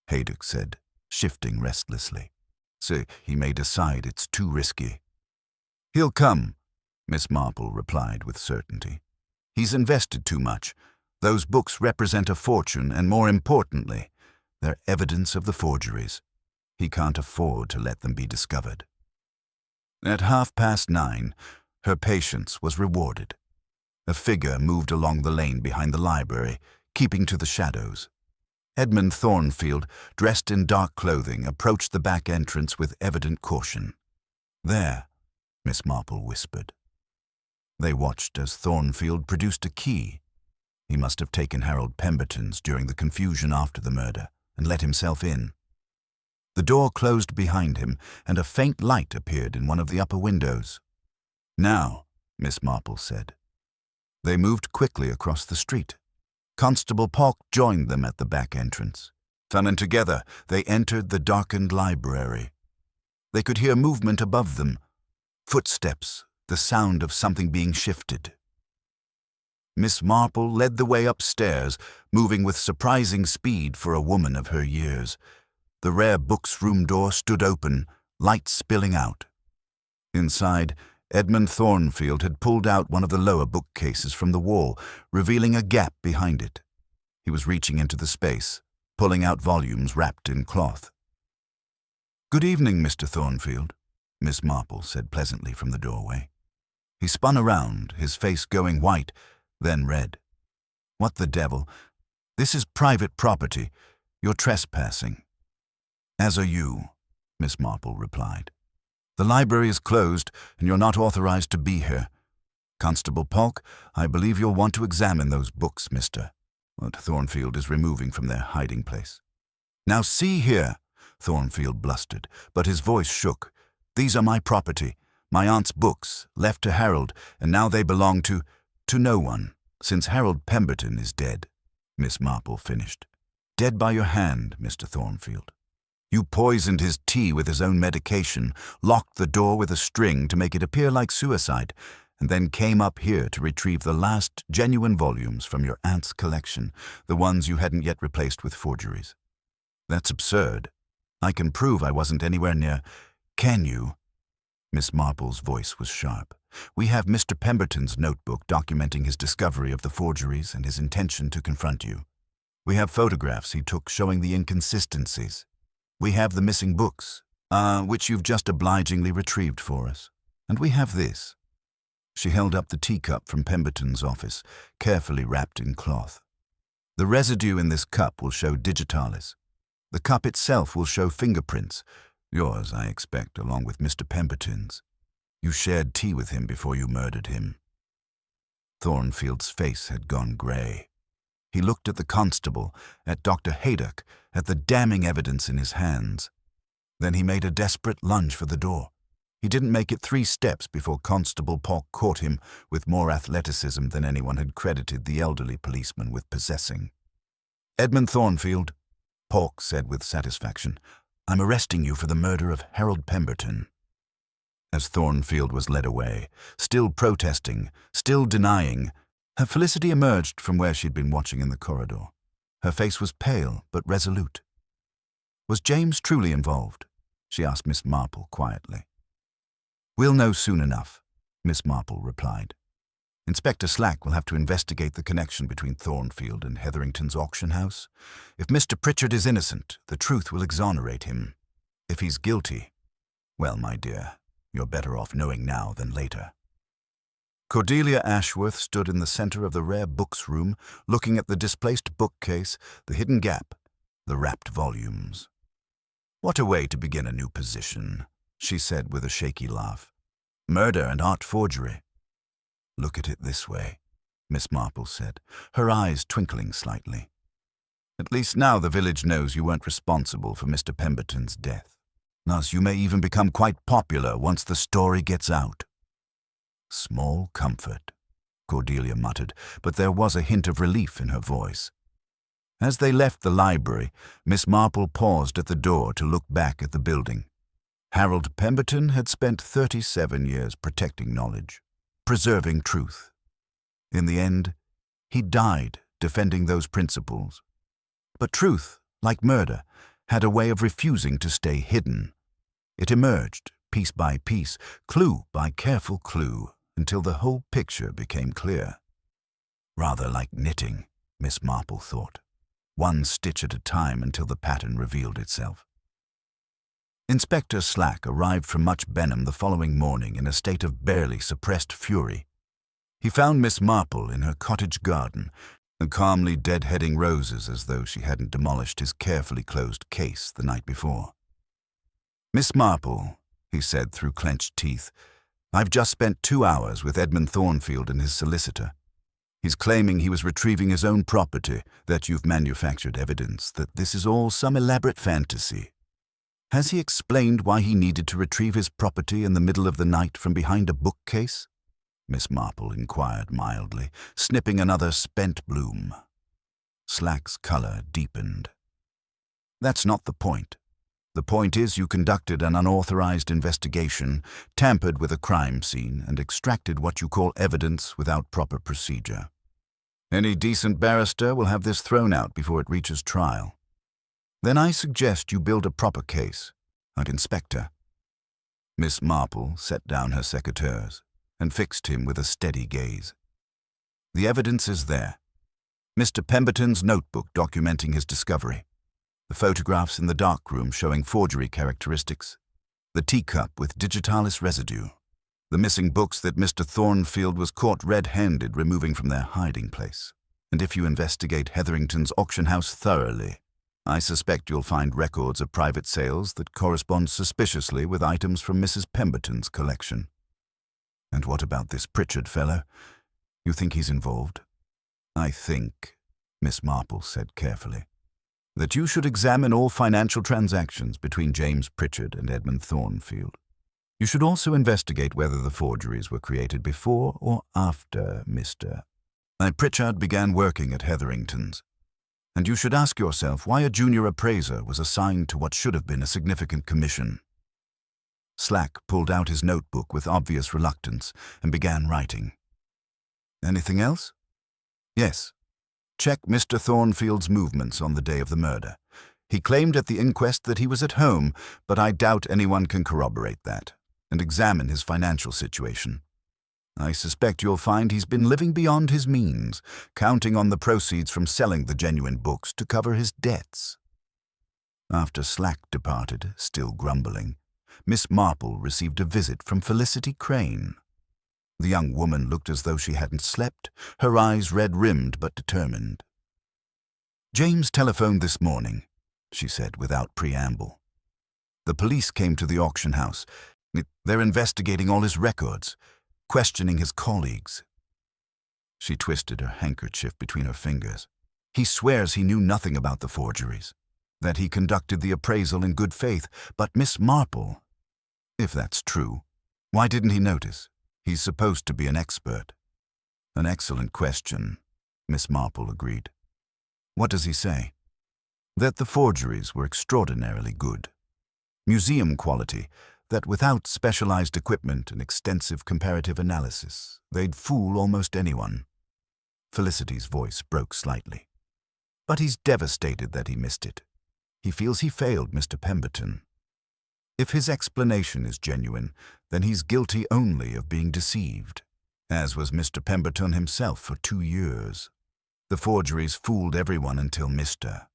Haydock said, shifting restlessly. "So he may decide it's too risky." "He'll come," Miss Marple replied with certainty. "He's invested too much. Those books represent a fortune, and more importantly, they're evidence of the forgeries. He can't afford to let them be discovered." At 9:30, her patience was rewarded. A figure moved along the lane behind the library, keeping to the shadows. Edmund Thornfield, dressed in dark clothing, approached the back entrance with evident caution. "There," Miss Marple whispered. They watched as Thornfield produced a key. He must have taken Harold Pemberton's during the confusion after the murder and let himself in. The door closed behind him, and a faint light appeared in one of the upper windows. "Now," Miss Marple said. They moved quickly across the street. Constable Polk joined them at the back entrance. And together they entered the darkened library. They could hear movement above them, footsteps, the sound of something being shifted. Miss Marple led the way upstairs, moving with surprising speed for a woman of her years. The rare books room door stood open, light spilling out. Inside, Edmund Thornfield had pulled out one of the lower bookcases from the wall, revealing a gap behind it. He was reaching into the space, pulling out volumes wrapped in cloth. "Good evening, Mr. Thornfield," Miss Marple said pleasantly from the doorway. He spun around, his face going white, then red. "What the devil? This is private property. You're trespassing." "As are you," Miss Marple replied. "The library is closed, and you're not authorized to be here. Constable Polk, I believe you'll want to examine those books, mister," what Thornfield is removing from their hiding place. "Now see here," Thornfield blustered, but his voice shook. "These are my property, my aunt's books, left to Harold, and now they belong to no one, since Harold Pemberton is dead," Miss Marple finished. "Dead by your hand, Mr. Thornfield. You poisoned his tea with his own medication, locked the door with a string to make it appear like suicide, and then came up here to retrieve the last genuine volumes from your aunt's collection, the ones you hadn't yet replaced with forgeries. That's absurd. I can prove I wasn't anywhere near. Can you?" Miss Marple's voice was sharp. "We have Mr. Pemberton's notebook documenting his discovery of the forgeries and his intention to confront you. We have photographs he took showing the inconsistencies. We have the missing books, which you've just obligingly retrieved for us. And we have this." She held up the teacup from Pemberton's office, carefully wrapped in cloth. "The residue in this cup will show digitalis. The cup itself will show fingerprints. Yours, I expect, along with Mr. Pemberton's. You shared tea with him before you murdered him." Thornfield's face had gone grey. He looked at the constable, at Dr. Haydock, at the damning evidence in his hands. Then he made a desperate lunge for the door. He didn't make it 3 steps before Constable Polk caught him with more athleticism than anyone had credited the elderly policeman with possessing. "Edmund Thornfield," Polk said with satisfaction, "I'm arresting you for the murder of Harold Pemberton." As Thornfield was led away, still protesting, still denying, Felicity emerged from where she'd been watching in the corridor. Her face was pale but resolute. Was James truly involved? She asked Miss Marple quietly. We'll know soon enough, Miss Marple replied. Inspector Slack will have to investigate the connection between Thornfield and Hetherington's auction house. If Mr. Pritchard is innocent, the truth will exonerate him. If he's guilty, well, my dear, you're better off knowing now than later. Cordelia Ashworth stood in the center of the rare books room, looking at the displaced bookcase, the hidden gap, the wrapped volumes. What a way to begin a new position, she said with a shaky laugh. Murder and art forgery. Look at it this way, Miss Marple said, her eyes twinkling slightly. At least now the village knows you weren't responsible for Mr. Pemberton's death. Thus you may even become quite popular once the story gets out. Small comfort, Cordelia muttered, but there was a hint of relief in her voice. As they left the library, Miss Marple paused at the door to look back at the building. Harold Pemberton had spent 37 years protecting knowledge, preserving truth. In the end, he died defending those principles. But truth, like murder, had a way of refusing to stay hidden. It emerged, piece by piece, clue by careful clue, until the whole picture became clear. Rather like knitting, Miss Marple thought, one stitch at a time until the pattern revealed itself. Inspector Slack arrived from Much Benham the following morning in a state of barely suppressed fury. He found Miss Marple in her cottage garden, calmly deadheading roses as though she hadn't demolished his carefully closed case the night before. Miss Marple, he said through clenched teeth, I've just spent 2 hours with Edmund Thornfield and his solicitor. He's claiming he was retrieving his own property, that you've manufactured evidence, that this is all some elaborate fantasy. Has he explained why he needed to retrieve his property in the middle of the night from behind a bookcase? Miss Marple inquired mildly, snipping another spent bloom. Slack's color deepened. That's not the point. The point is you conducted an unauthorized investigation, tampered with a crime scene, and extracted what you call evidence without proper procedure. Any decent barrister will have this thrown out before it reaches trial. Then I suggest you build a proper case, like Inspector. Miss Marple set down her secateurs and fixed him with a steady gaze. The evidence is there. Mr. Pemberton's notebook documenting his discovery, the photographs in the darkroom showing forgery characteristics, the teacup with digitalis residue, the missing books that Mr. Thornfield was caught red-handed removing from their hiding place. And if you investigate Hetherington's auction house thoroughly, I suspect you'll find records of private sales that correspond suspiciously with items from Mrs. Pemberton's collection. And what about this Pritchard fellow? You think he's involved? I think, Miss Marple said carefully, that you should examine all financial transactions between James Pritchard and Edmund Thornfield. You should also investigate whether the forgeries were created before or after Mr. Pritchard began working at Hetherington's. And you should ask yourself why a junior appraiser was assigned to what should have been a significant commission. Slack pulled out his notebook with obvious reluctance and began writing. Anything else? Yes. Check Mr. Thornfield's movements on the day of the murder. He claimed at the inquest that he was at home, but I doubt anyone can corroborate that. And examine his financial situation. I suspect you'll find he's been living beyond his means, counting on the proceeds from selling the genuine books to cover his debts. After Slack departed, still grumbling, Miss Marple received a visit from Felicity Crane. The young woman looked as though she hadn't slept, her eyes red-rimmed but determined. James telephoned this morning, she said without preamble. The police came to the auction house. They're investigating all his records, questioning his colleagues. She twisted her handkerchief between her fingers. He swears he knew nothing about the forgeries, that he conducted the appraisal in good faith, but Miss Marple, if that's true, why didn't he notice? He's supposed to be an expert. An excellent question, Miss Marple agreed. What does he say? That the forgeries were extraordinarily good. Museum quality, that without specialized equipment and extensive comparative analysis, they'd fool almost anyone. Felicity's voice broke slightly. but he's devastated that he missed it. He feels he failed Mr. Pemberton. If his explanation is genuine, then he's guilty only of being deceived, as was Mr. Pemberton himself for 2 years. The forgeries fooled everyone until Mr.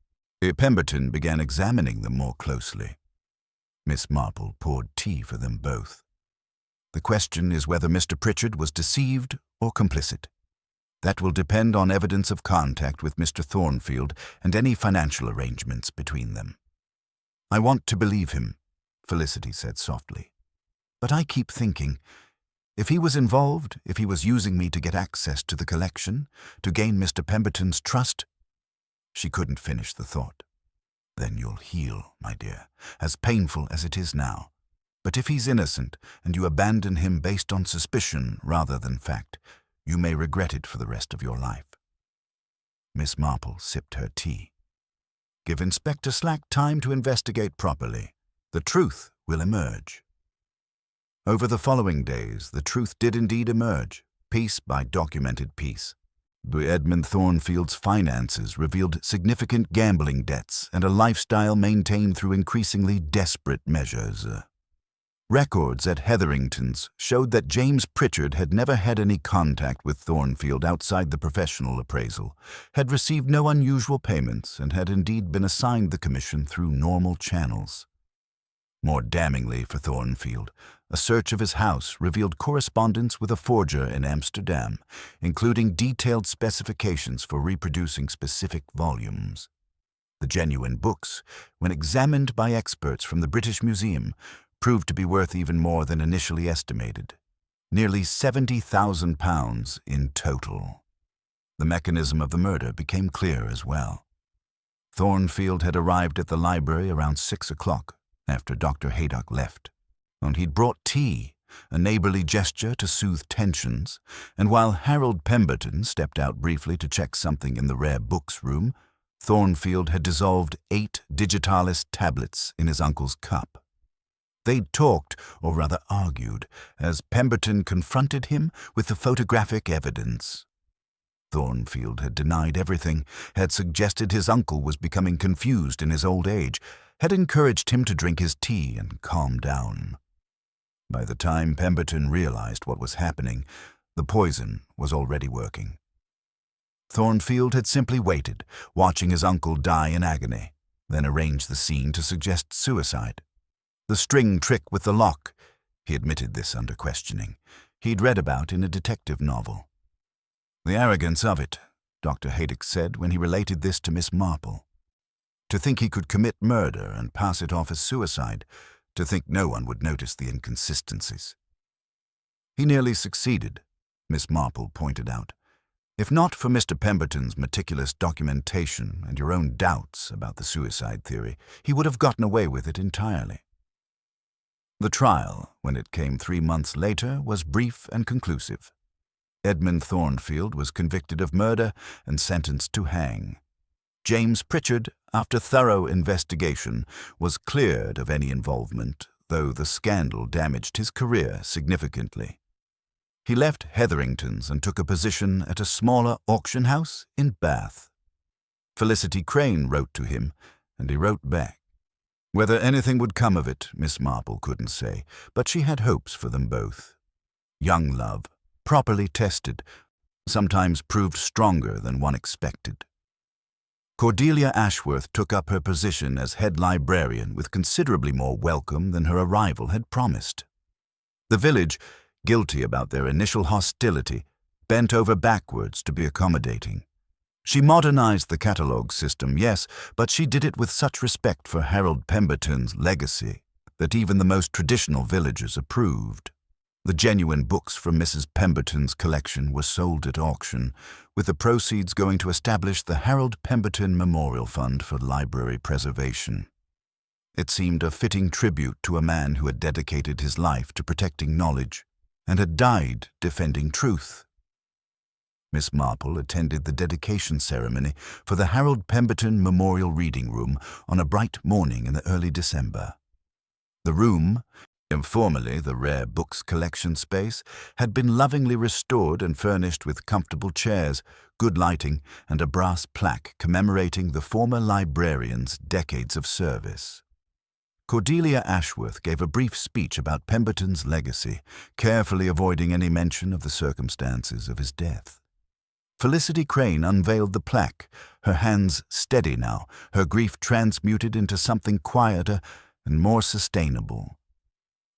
Pemberton began examining them more closely. Miss Marple poured tea for them both. The question is whether Mr. Pritchard was deceived or complicit. That will depend on evidence of contact with Mr. Thornfield and any financial arrangements between them. "I want to believe him," Felicity said softly. "But I keep thinking, if he was involved, if he was using me to get access to the collection, to gain Mr. Pemberton's trust—" She couldn't finish the thought. "Then you'll heal, my dear, as painful as it is now. But if he's innocent and you abandon him based on suspicion rather than fact, you may regret it for the rest of your life." Miss Marple sipped her tea. "Give Inspector Slack time to investigate properly. The truth will emerge." Over the following days, the truth did indeed emerge, piece by documented piece. Edmund Thornfield's finances revealed significant gambling debts and a lifestyle maintained through increasingly desperate measures. Records at Hetherington's showed that James Pritchard had never had any contact with Thornfield outside the professional appraisal, had received no unusual payments, and had indeed been assigned the commission through normal channels. More damningly for Thornfield, a search of his house revealed correspondence with a forger in Amsterdam, including detailed specifications for reproducing specific volumes. The genuine books, when examined by experts from the British Museum, proved to be worth even more than initially estimated, nearly £70,000 in total. The mechanism of the murder became clear as well. Thornfield had arrived at the library around 6 o'clock, after Dr. Haydock left, and he'd brought tea, a neighborly gesture to soothe tensions, and while Harold Pemberton stepped out briefly to check something in the rare books room, Thornfield had dissolved 8 digitalis tablets in his uncle's cup. They'd talked, or rather argued, as Pemberton confronted him with the photographic evidence. Thornfield had denied everything, had suggested his uncle was becoming confused in his old age, had encouraged him to drink his tea and calm down. By the time Pemberton realized what was happening, the poison was already working. Thornfield had simply waited, watching his uncle die in agony, then arranged the scene to suggest suicide. The string trick with the lock, he admitted this under questioning, he'd read about in a detective novel. The arrogance of it, Dr. Haydock said when he related this to Miss Marple. To think he could commit murder and pass it off as suicide, to think no one would notice the inconsistencies. He nearly succeeded, Miss Marple pointed out. If not for Mr. Pemberton's meticulous documentation and your own doubts about the suicide theory, he would have gotten away with it entirely. The trial, when it came 3 months later, was brief and conclusive. Edmund Thornfield was convicted of murder and sentenced to hang. James Pritchard, after thorough investigation, was cleared of any involvement, though the scandal damaged his career significantly. He left Hetherington's and took a position at a smaller auction house in Bath. Felicity Crane wrote to him, and he wrote back. Whether anything would come of it, Miss Marple couldn't say, but she had hopes for them both. Young love, properly tested, sometimes proved stronger than one expected. Cordelia Ashworth took up her position as head librarian with considerably more welcome than her arrival had promised. The village, guilty about their initial hostility, bent over backwards to be accommodating. She modernized the catalogue system, yes, but she did it with such respect for Harold Pemberton's legacy that even the most traditional villagers approved. The genuine books from Mrs. Pemberton's collection were sold at auction, with the proceeds going to establish the Harold Pemberton Memorial Fund for library preservation. It seemed a fitting tribute to a man who had dedicated his life to protecting knowledge and had died defending truth. Miss Marple attended the dedication ceremony for the Harold Pemberton Memorial Reading Room on a bright morning in the early December. The room, Formerly, the rare books collection space had been lovingly restored and furnished with comfortable chairs, good lighting, and a brass plaque commemorating the former librarian's decades of service. Cordelia Ashworth gave a brief speech about Pemberton's legacy, carefully avoiding any mention of the circumstances of his death. Felicity Crane unveiled the plaque, her hands steady now, her grief transmuted into something quieter and more sustainable.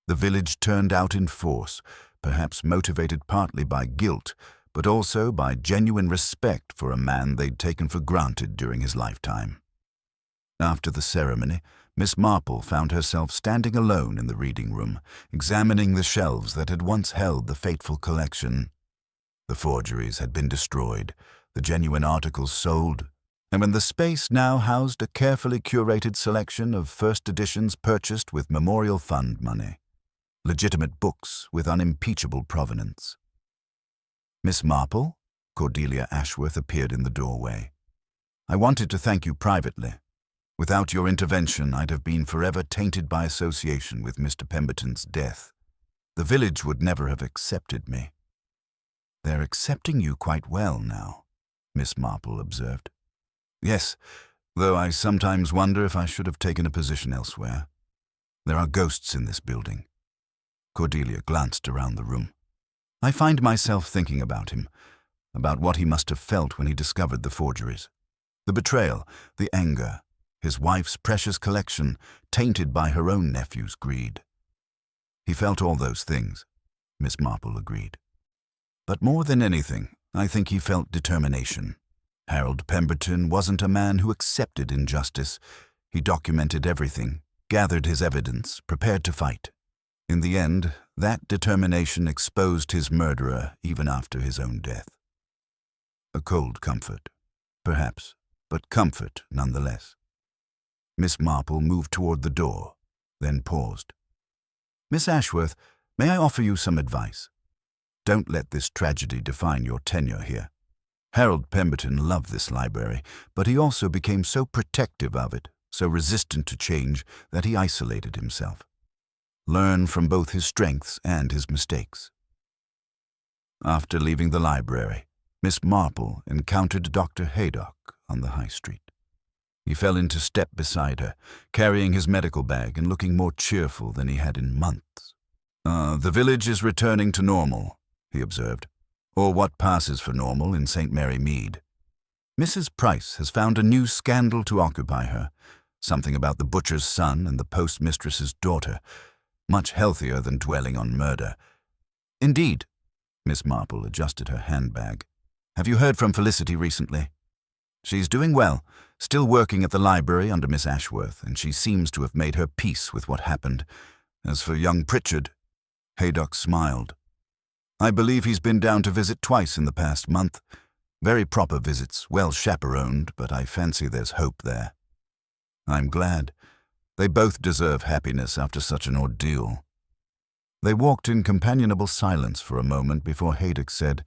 The village turned out in force, perhaps motivated partly by guilt, but also by genuine respect for a man they'd taken for granted during his lifetime. After the ceremony, Miss Marple found herself standing alone in the reading room, examining the shelves that had once held the fateful collection. The forgeries had been destroyed, the genuine articles sold, and when the space now housed a carefully curated selection of first editions purchased with Memorial Fund money. Legitimate books with unimpeachable provenance. Miss Marple? Cordelia Ashworth appeared in the doorway. I wanted to thank you privately. Without your intervention, I'd have been forever tainted by association with Mr. Pemberton's death. The village would never have accepted me. They're accepting you quite well now, Miss Marple observed. Yes, though I sometimes wonder if I should have taken a position elsewhere. There are ghosts in this building. Cordelia glanced around the room. I find myself thinking about him, about what he must have felt when he discovered the forgeries. The betrayal, the anger, his wife's precious collection, tainted by her own nephew's greed. He felt all those things, Miss Marple agreed. But more than anything, I think he felt determination. Harold Pemberton wasn't a man who accepted injustice. He documented everything, gathered his evidence, prepared to fight. In the end, that determination exposed his murderer even after his own death. A cold comfort, perhaps, but comfort nonetheless. Miss Marple moved toward the door, then paused. Miss Ashworth, may I offer you some advice? Don't let this tragedy define your tenure here. Harold Pemberton loved this library, but he also became so protective of it, so resistant to change, that he isolated himself. Learn from both his strengths and his mistakes. After leaving the library, Miss Marple encountered Dr. Haydock on the high street. He fell into step beside her, carrying his medical bag and looking more cheerful than he had in months. The village is returning to normal, he observed, or what passes for normal in St. Mary Mead. Mrs. Price has found a new scandal to occupy her, something about the butcher's son and the postmistress's daughter, much healthier than dwelling on murder. Indeed, Miss Marple adjusted her handbag. Have you heard from Felicity recently? She's doing well, still working at the library under Miss Ashworth, and she seems to have made her peace with what happened. As for young Pritchard, Haydock smiled. I believe he's been down to visit twice in the past month. Very proper visits, well chaperoned, but I fancy there's hope there. I'm glad. They both deserve happiness after such an ordeal. They walked in companionable silence for a moment before Haydock said,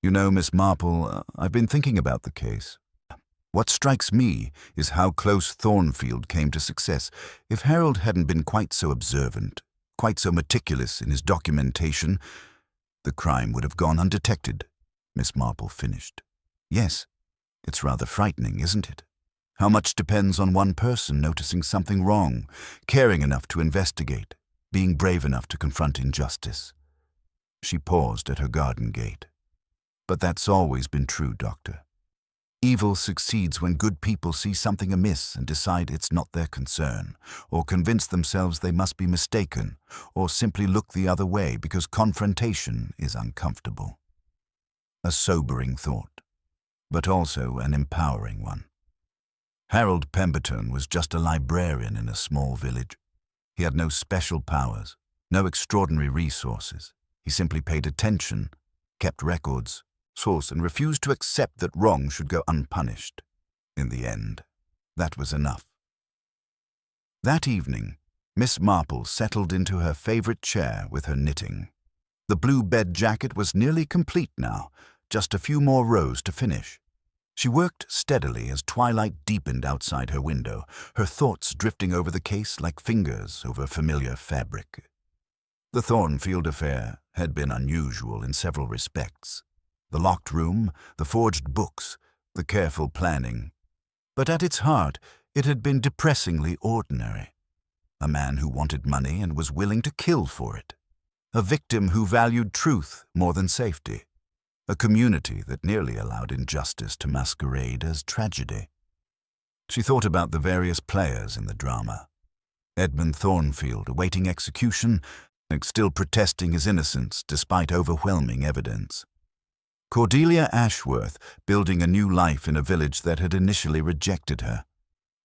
You know, Miss Marple, I've been thinking about the case. What strikes me is how close Thornfield came to success. If Harold hadn't been quite so observant, quite so meticulous in his documentation, the crime would have gone undetected, Miss Marple finished. Yes, it's rather frightening, isn't it? How much depends on one person noticing something wrong, caring enough to investigate, being brave enough to confront injustice. She paused at her garden gate. But that's always been true, Doctor. Evil succeeds when good people see something amiss and decide it's not their concern, or convince themselves they must be mistaken, or simply look the other way because confrontation is uncomfortable. A sobering thought, but also an empowering one. Harold Pemberton was just a librarian in a small village. He had no special powers, no extraordinary resources. He simply paid attention, kept records, and refused to accept that wrong should go unpunished. In the end, that was enough. That evening, Miss Marple settled into her favorite chair with her knitting. The blue bed jacket was nearly complete now, just a few more rows to finish. She worked steadily as twilight deepened outside her window, her thoughts drifting over the case like fingers over familiar fabric. The Thornfield affair had been unusual in several respects. The locked room, the forged books, the careful planning. But at its heart, it had been depressingly ordinary. A man who wanted money and was willing to kill for it. A victim who valued truth more than safety. A community that nearly allowed injustice to masquerade as tragedy. She thought about the various players in the drama. Edmund Thornfield awaiting execution and still protesting his innocence despite overwhelming evidence. Cordelia Ashworth building a new life in a village that had initially rejected her.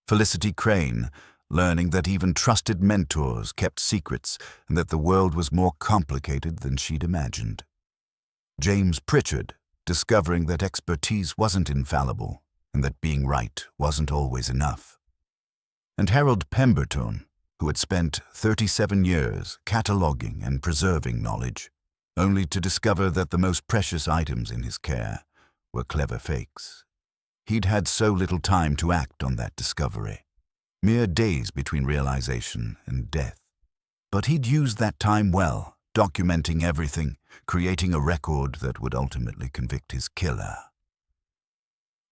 Felicity Crane learning that even trusted mentors kept secrets and that the world was more complicated than she'd imagined. James Pritchard discovering that expertise wasn't infallible and that being right wasn't always enough. And Harold Pemberton, who had spent 37 years cataloguing and preserving knowledge, only to discover that the most precious items in his care were clever fakes. He'd had so little time to act on that discovery, mere days between realization and death. But he'd used that time well, documenting everything, creating a record that would ultimately convict his killer.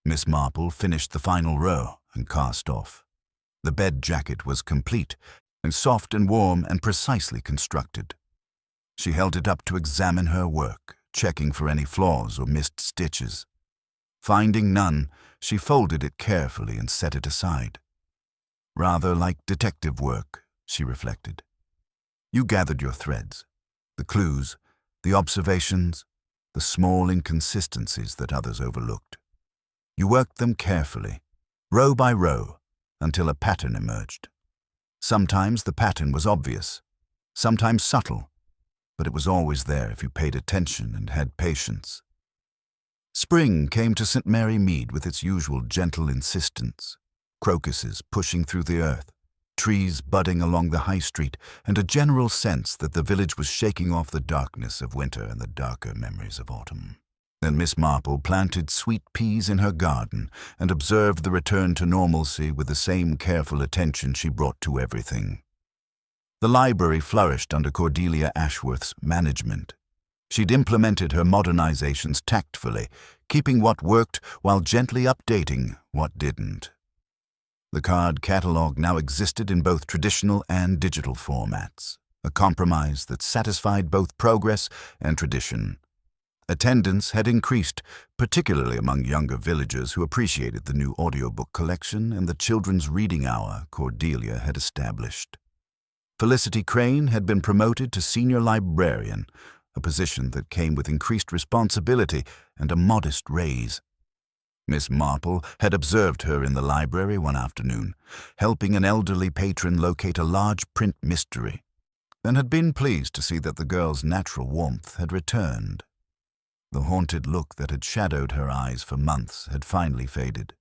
Miss Marple finished the final row and cast off. The bed jacket was complete, and soft and warm and precisely constructed. She held it up to examine her work, checking for any flaws or missed stitches. Finding none, she folded it carefully and set it aside. Rather like detective work, she reflected. You gathered your threads, the clues, the observations, the small inconsistencies that others overlooked. You worked them carefully, row by row, until a pattern emerged. Sometimes the pattern was obvious, sometimes subtle, but it was always there if you paid attention and had patience. Spring came to St. Mary Mead with its usual gentle insistence, crocuses pushing through the earth, trees budding along the high street, and a general sense that the village was shaking off the darkness of winter and the darker memories of autumn. Then Miss Marple planted sweet peas in her garden and observed the return to normalcy with the same careful attention she brought to everything. The library flourished under Cordelia Ashworth's management. She'd implemented her modernizations tactfully, keeping what worked while gently updating what didn't. The card catalog now existed in both traditional and digital formats, a compromise that satisfied both progress and tradition. Attendance had increased, particularly among younger villagers who appreciated the new audiobook collection and the children's reading hour Cordelia had established. Felicity Crane had been promoted to senior librarian, a position that came with increased responsibility and a modest raise. Miss Marple had observed her in the library one afternoon, helping an elderly patron locate a large print mystery, and had been pleased to see that the girl's natural warmth had returned. The haunted look that had shadowed her eyes for months had finally faded.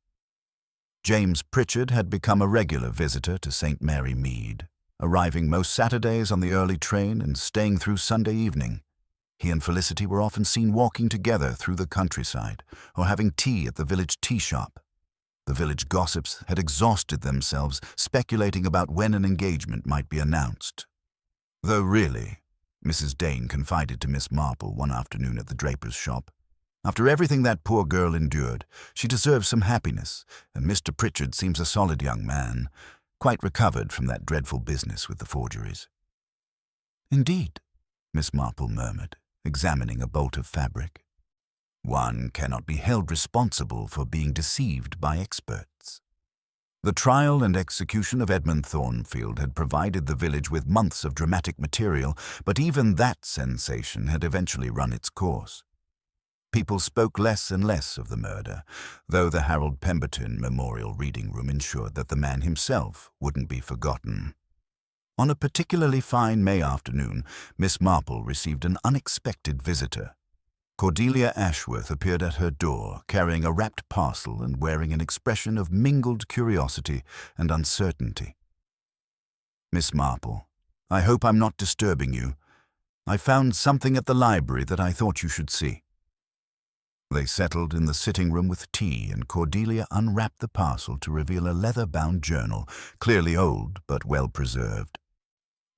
James Pritchard had become a regular visitor to St. Mary Mead, arriving most Saturdays on the early train and staying through Sunday evening. He and Felicity were often seen walking together through the countryside or having tea at the village tea shop. The village gossips had exhausted themselves speculating about when an engagement might be announced. Though really, Mrs. Dane confided to Miss Marple one afternoon at the draper's shop, after everything that poor girl endured, she deserves some happiness, and Mr. Pritchard seems a solid young man, quite recovered from that dreadful business with the forgeries. Indeed, Miss Marple murmured, examining a bolt of fabric. One cannot be held responsible for being deceived by experts. The trial and execution of Edmund Thornfield had provided the village with months of dramatic material, but even that sensation had eventually run its course. People spoke less and less of the murder, though the Harold Pemberton Memorial Reading Room ensured that the man himself wouldn't be forgotten. On a particularly fine May afternoon, Miss Marple received an unexpected visitor. Cordelia Ashworth appeared at her door, carrying a wrapped parcel and wearing an expression of mingled curiosity and uncertainty. Miss Marple, I hope I'm not disturbing you. I found something at the library that I thought you should see. They settled in the sitting room with tea, and Cordelia unwrapped the parcel to reveal a leather-bound journal, clearly old but well preserved.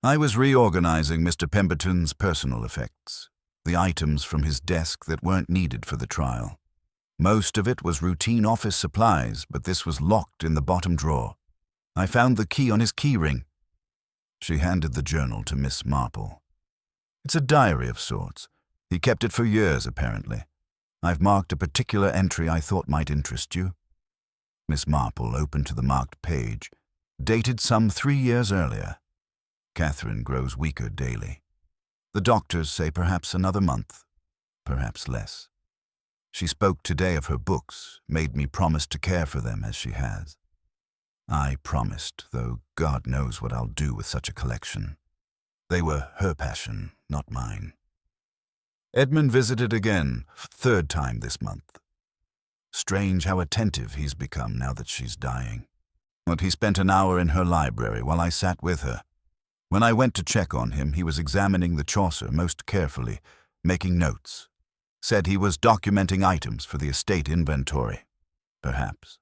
I was reorganizing Mr. Pemberton's personal effects, the items from his desk that weren't needed for the trial. Most of it was routine office supplies, but this was locked in the bottom drawer. I found the key on his keyring. She handed the journal to Miss Marple. It's a diary of sorts. He kept it for years, apparently. I've marked a particular entry I thought might interest you. Miss Marple opened to the marked page, dated some 3 years earlier. Catherine grows weaker daily. The doctors say perhaps another month, perhaps less. She spoke today of her books, made me promise to care for them as she has. I promised, though God knows what I'll do with such a collection. They were her passion, not mine. Edmund visited again, 3rd time this month. Strange how attentive he's become now that she's dying. But he spent an hour in her library while I sat with her. When I went to check on him, he was examining the Chaucer most carefully, making notes. Said he was documenting items for the estate inventory. Perhaps.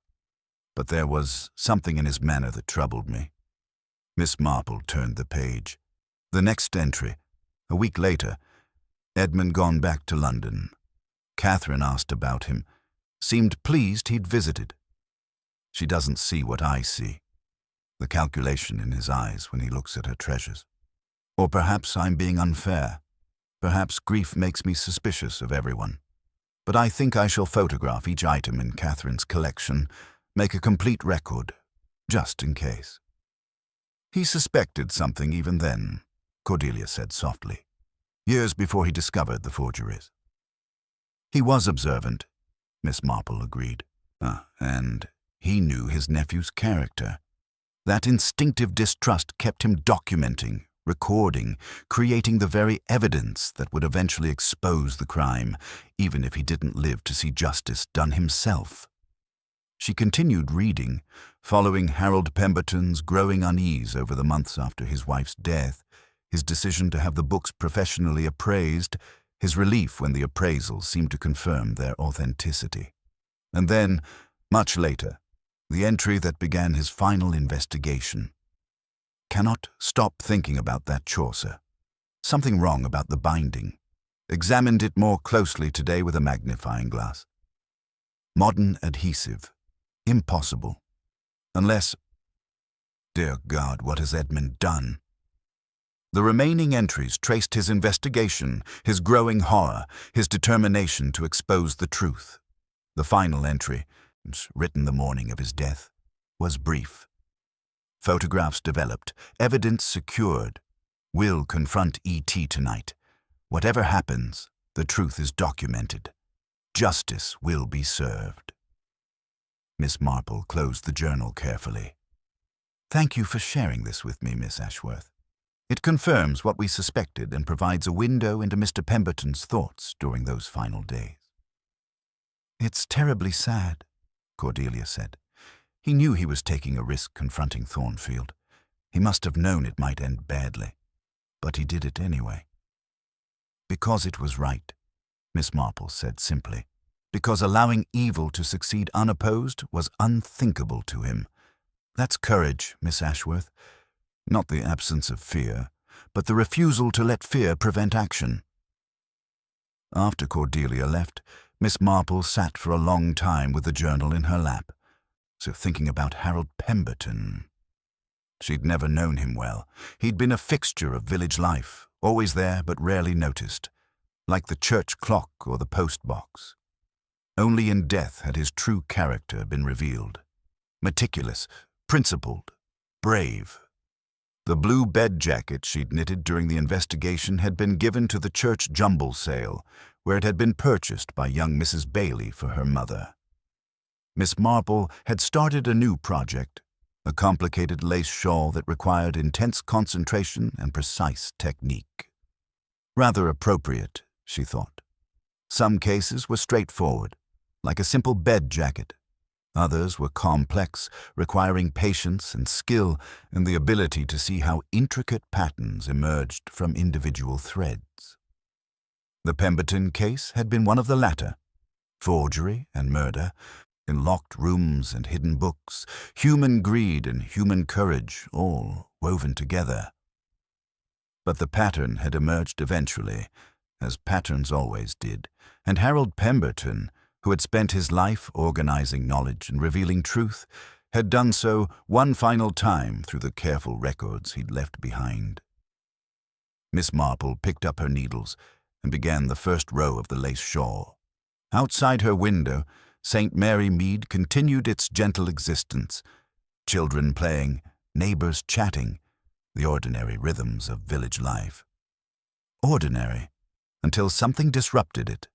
But there was something in his manner that troubled me. Miss Marple turned the page. The next entry, a week later, Edmund gone back to London. Catherine asked about him, seemed pleased he'd visited. She doesn't see what I see, the calculation in his eyes when he looks at her treasures. Or perhaps I'm being unfair. Perhaps grief makes me suspicious of everyone. But I think I shall photograph each item in Catherine's collection, make a complete record, just in case. He suspected something even then, Cordelia said softly, years before he discovered the forgeries. He was observant, Miss Marple agreed. And he knew his nephew's character. That instinctive distrust kept him documenting, recording, creating the very evidence that would eventually expose the crime, even if he didn't live to see justice done himself. She continued reading, following Harold Pemberton's growing unease over the months after his wife's death, his decision to have the books professionally appraised, his relief when the appraisals seemed to confirm their authenticity. And then, much later, the entry that began his final investigation. Cannot stop thinking about that Chaucer. Something wrong about the binding. Examined it more closely today with a magnifying glass. Modern adhesive. Impossible. Unless... Dear God, what has Edmund done? The remaining entries traced his investigation, his growing horror, his determination to expose the truth. The final entry, written the morning of his death, was brief. Photographs developed, evidence secured. Will confront E.T. tonight. Whatever happens, the truth is documented. Justice will be served. Miss Marple closed the journal carefully. Thank you for sharing this with me, Miss Ashworth. It confirms what we suspected and provides a window into Mr. Pemberton's thoughts during those final days. It's terribly sad, Cordelia said. He knew he was taking a risk confronting Thornfield. He must have known it might end badly. But he did it anyway. Because it was right, Miss Marple said simply. Because allowing evil to succeed unopposed was unthinkable to him. That's courage, Miss Ashworth. Not the absence of fear, but the refusal to let fear prevent action. After Cordelia left, Miss Marple sat for a long time with the journal in her lap, so thinking about Harold Pemberton. She'd never known him well. He'd been a fixture of village life, always there but rarely noticed, like the church clock or the post box. Only in death had his true character been revealed. Meticulous, principled, brave. The blue bed jacket she'd knitted during the investigation had been given to the church jumble sale, where it had been purchased by young Mrs. Bailey for her mother. Miss Marple had started a new project, a complicated lace shawl that required intense concentration and precise technique. Rather appropriate, she thought. Some cases were straightforward, like a simple bed jacket. Others were complex, requiring patience and skill and the ability to see how intricate patterns emerged from individual threads. The Pemberton case had been one of the latter. Forgery and murder, in locked rooms and hidden books, human greed and human courage, all woven together. But the pattern had emerged eventually, as patterns always did, and Harold Pemberton, who had spent his life organizing knowledge and revealing truth, had done so one final time through the careful records he'd left behind. Miss Marple picked up her needles and began the first row of the lace shawl. Outside her window, St. Mary Mead continued its gentle existence, children playing, neighbors chatting, the ordinary rhythms of village life. Ordinary, until something disrupted it,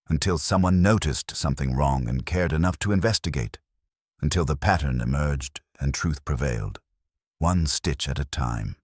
until someone noticed something wrong and cared enough to investigate, until the pattern emerged and truth prevailed, one stitch at a time.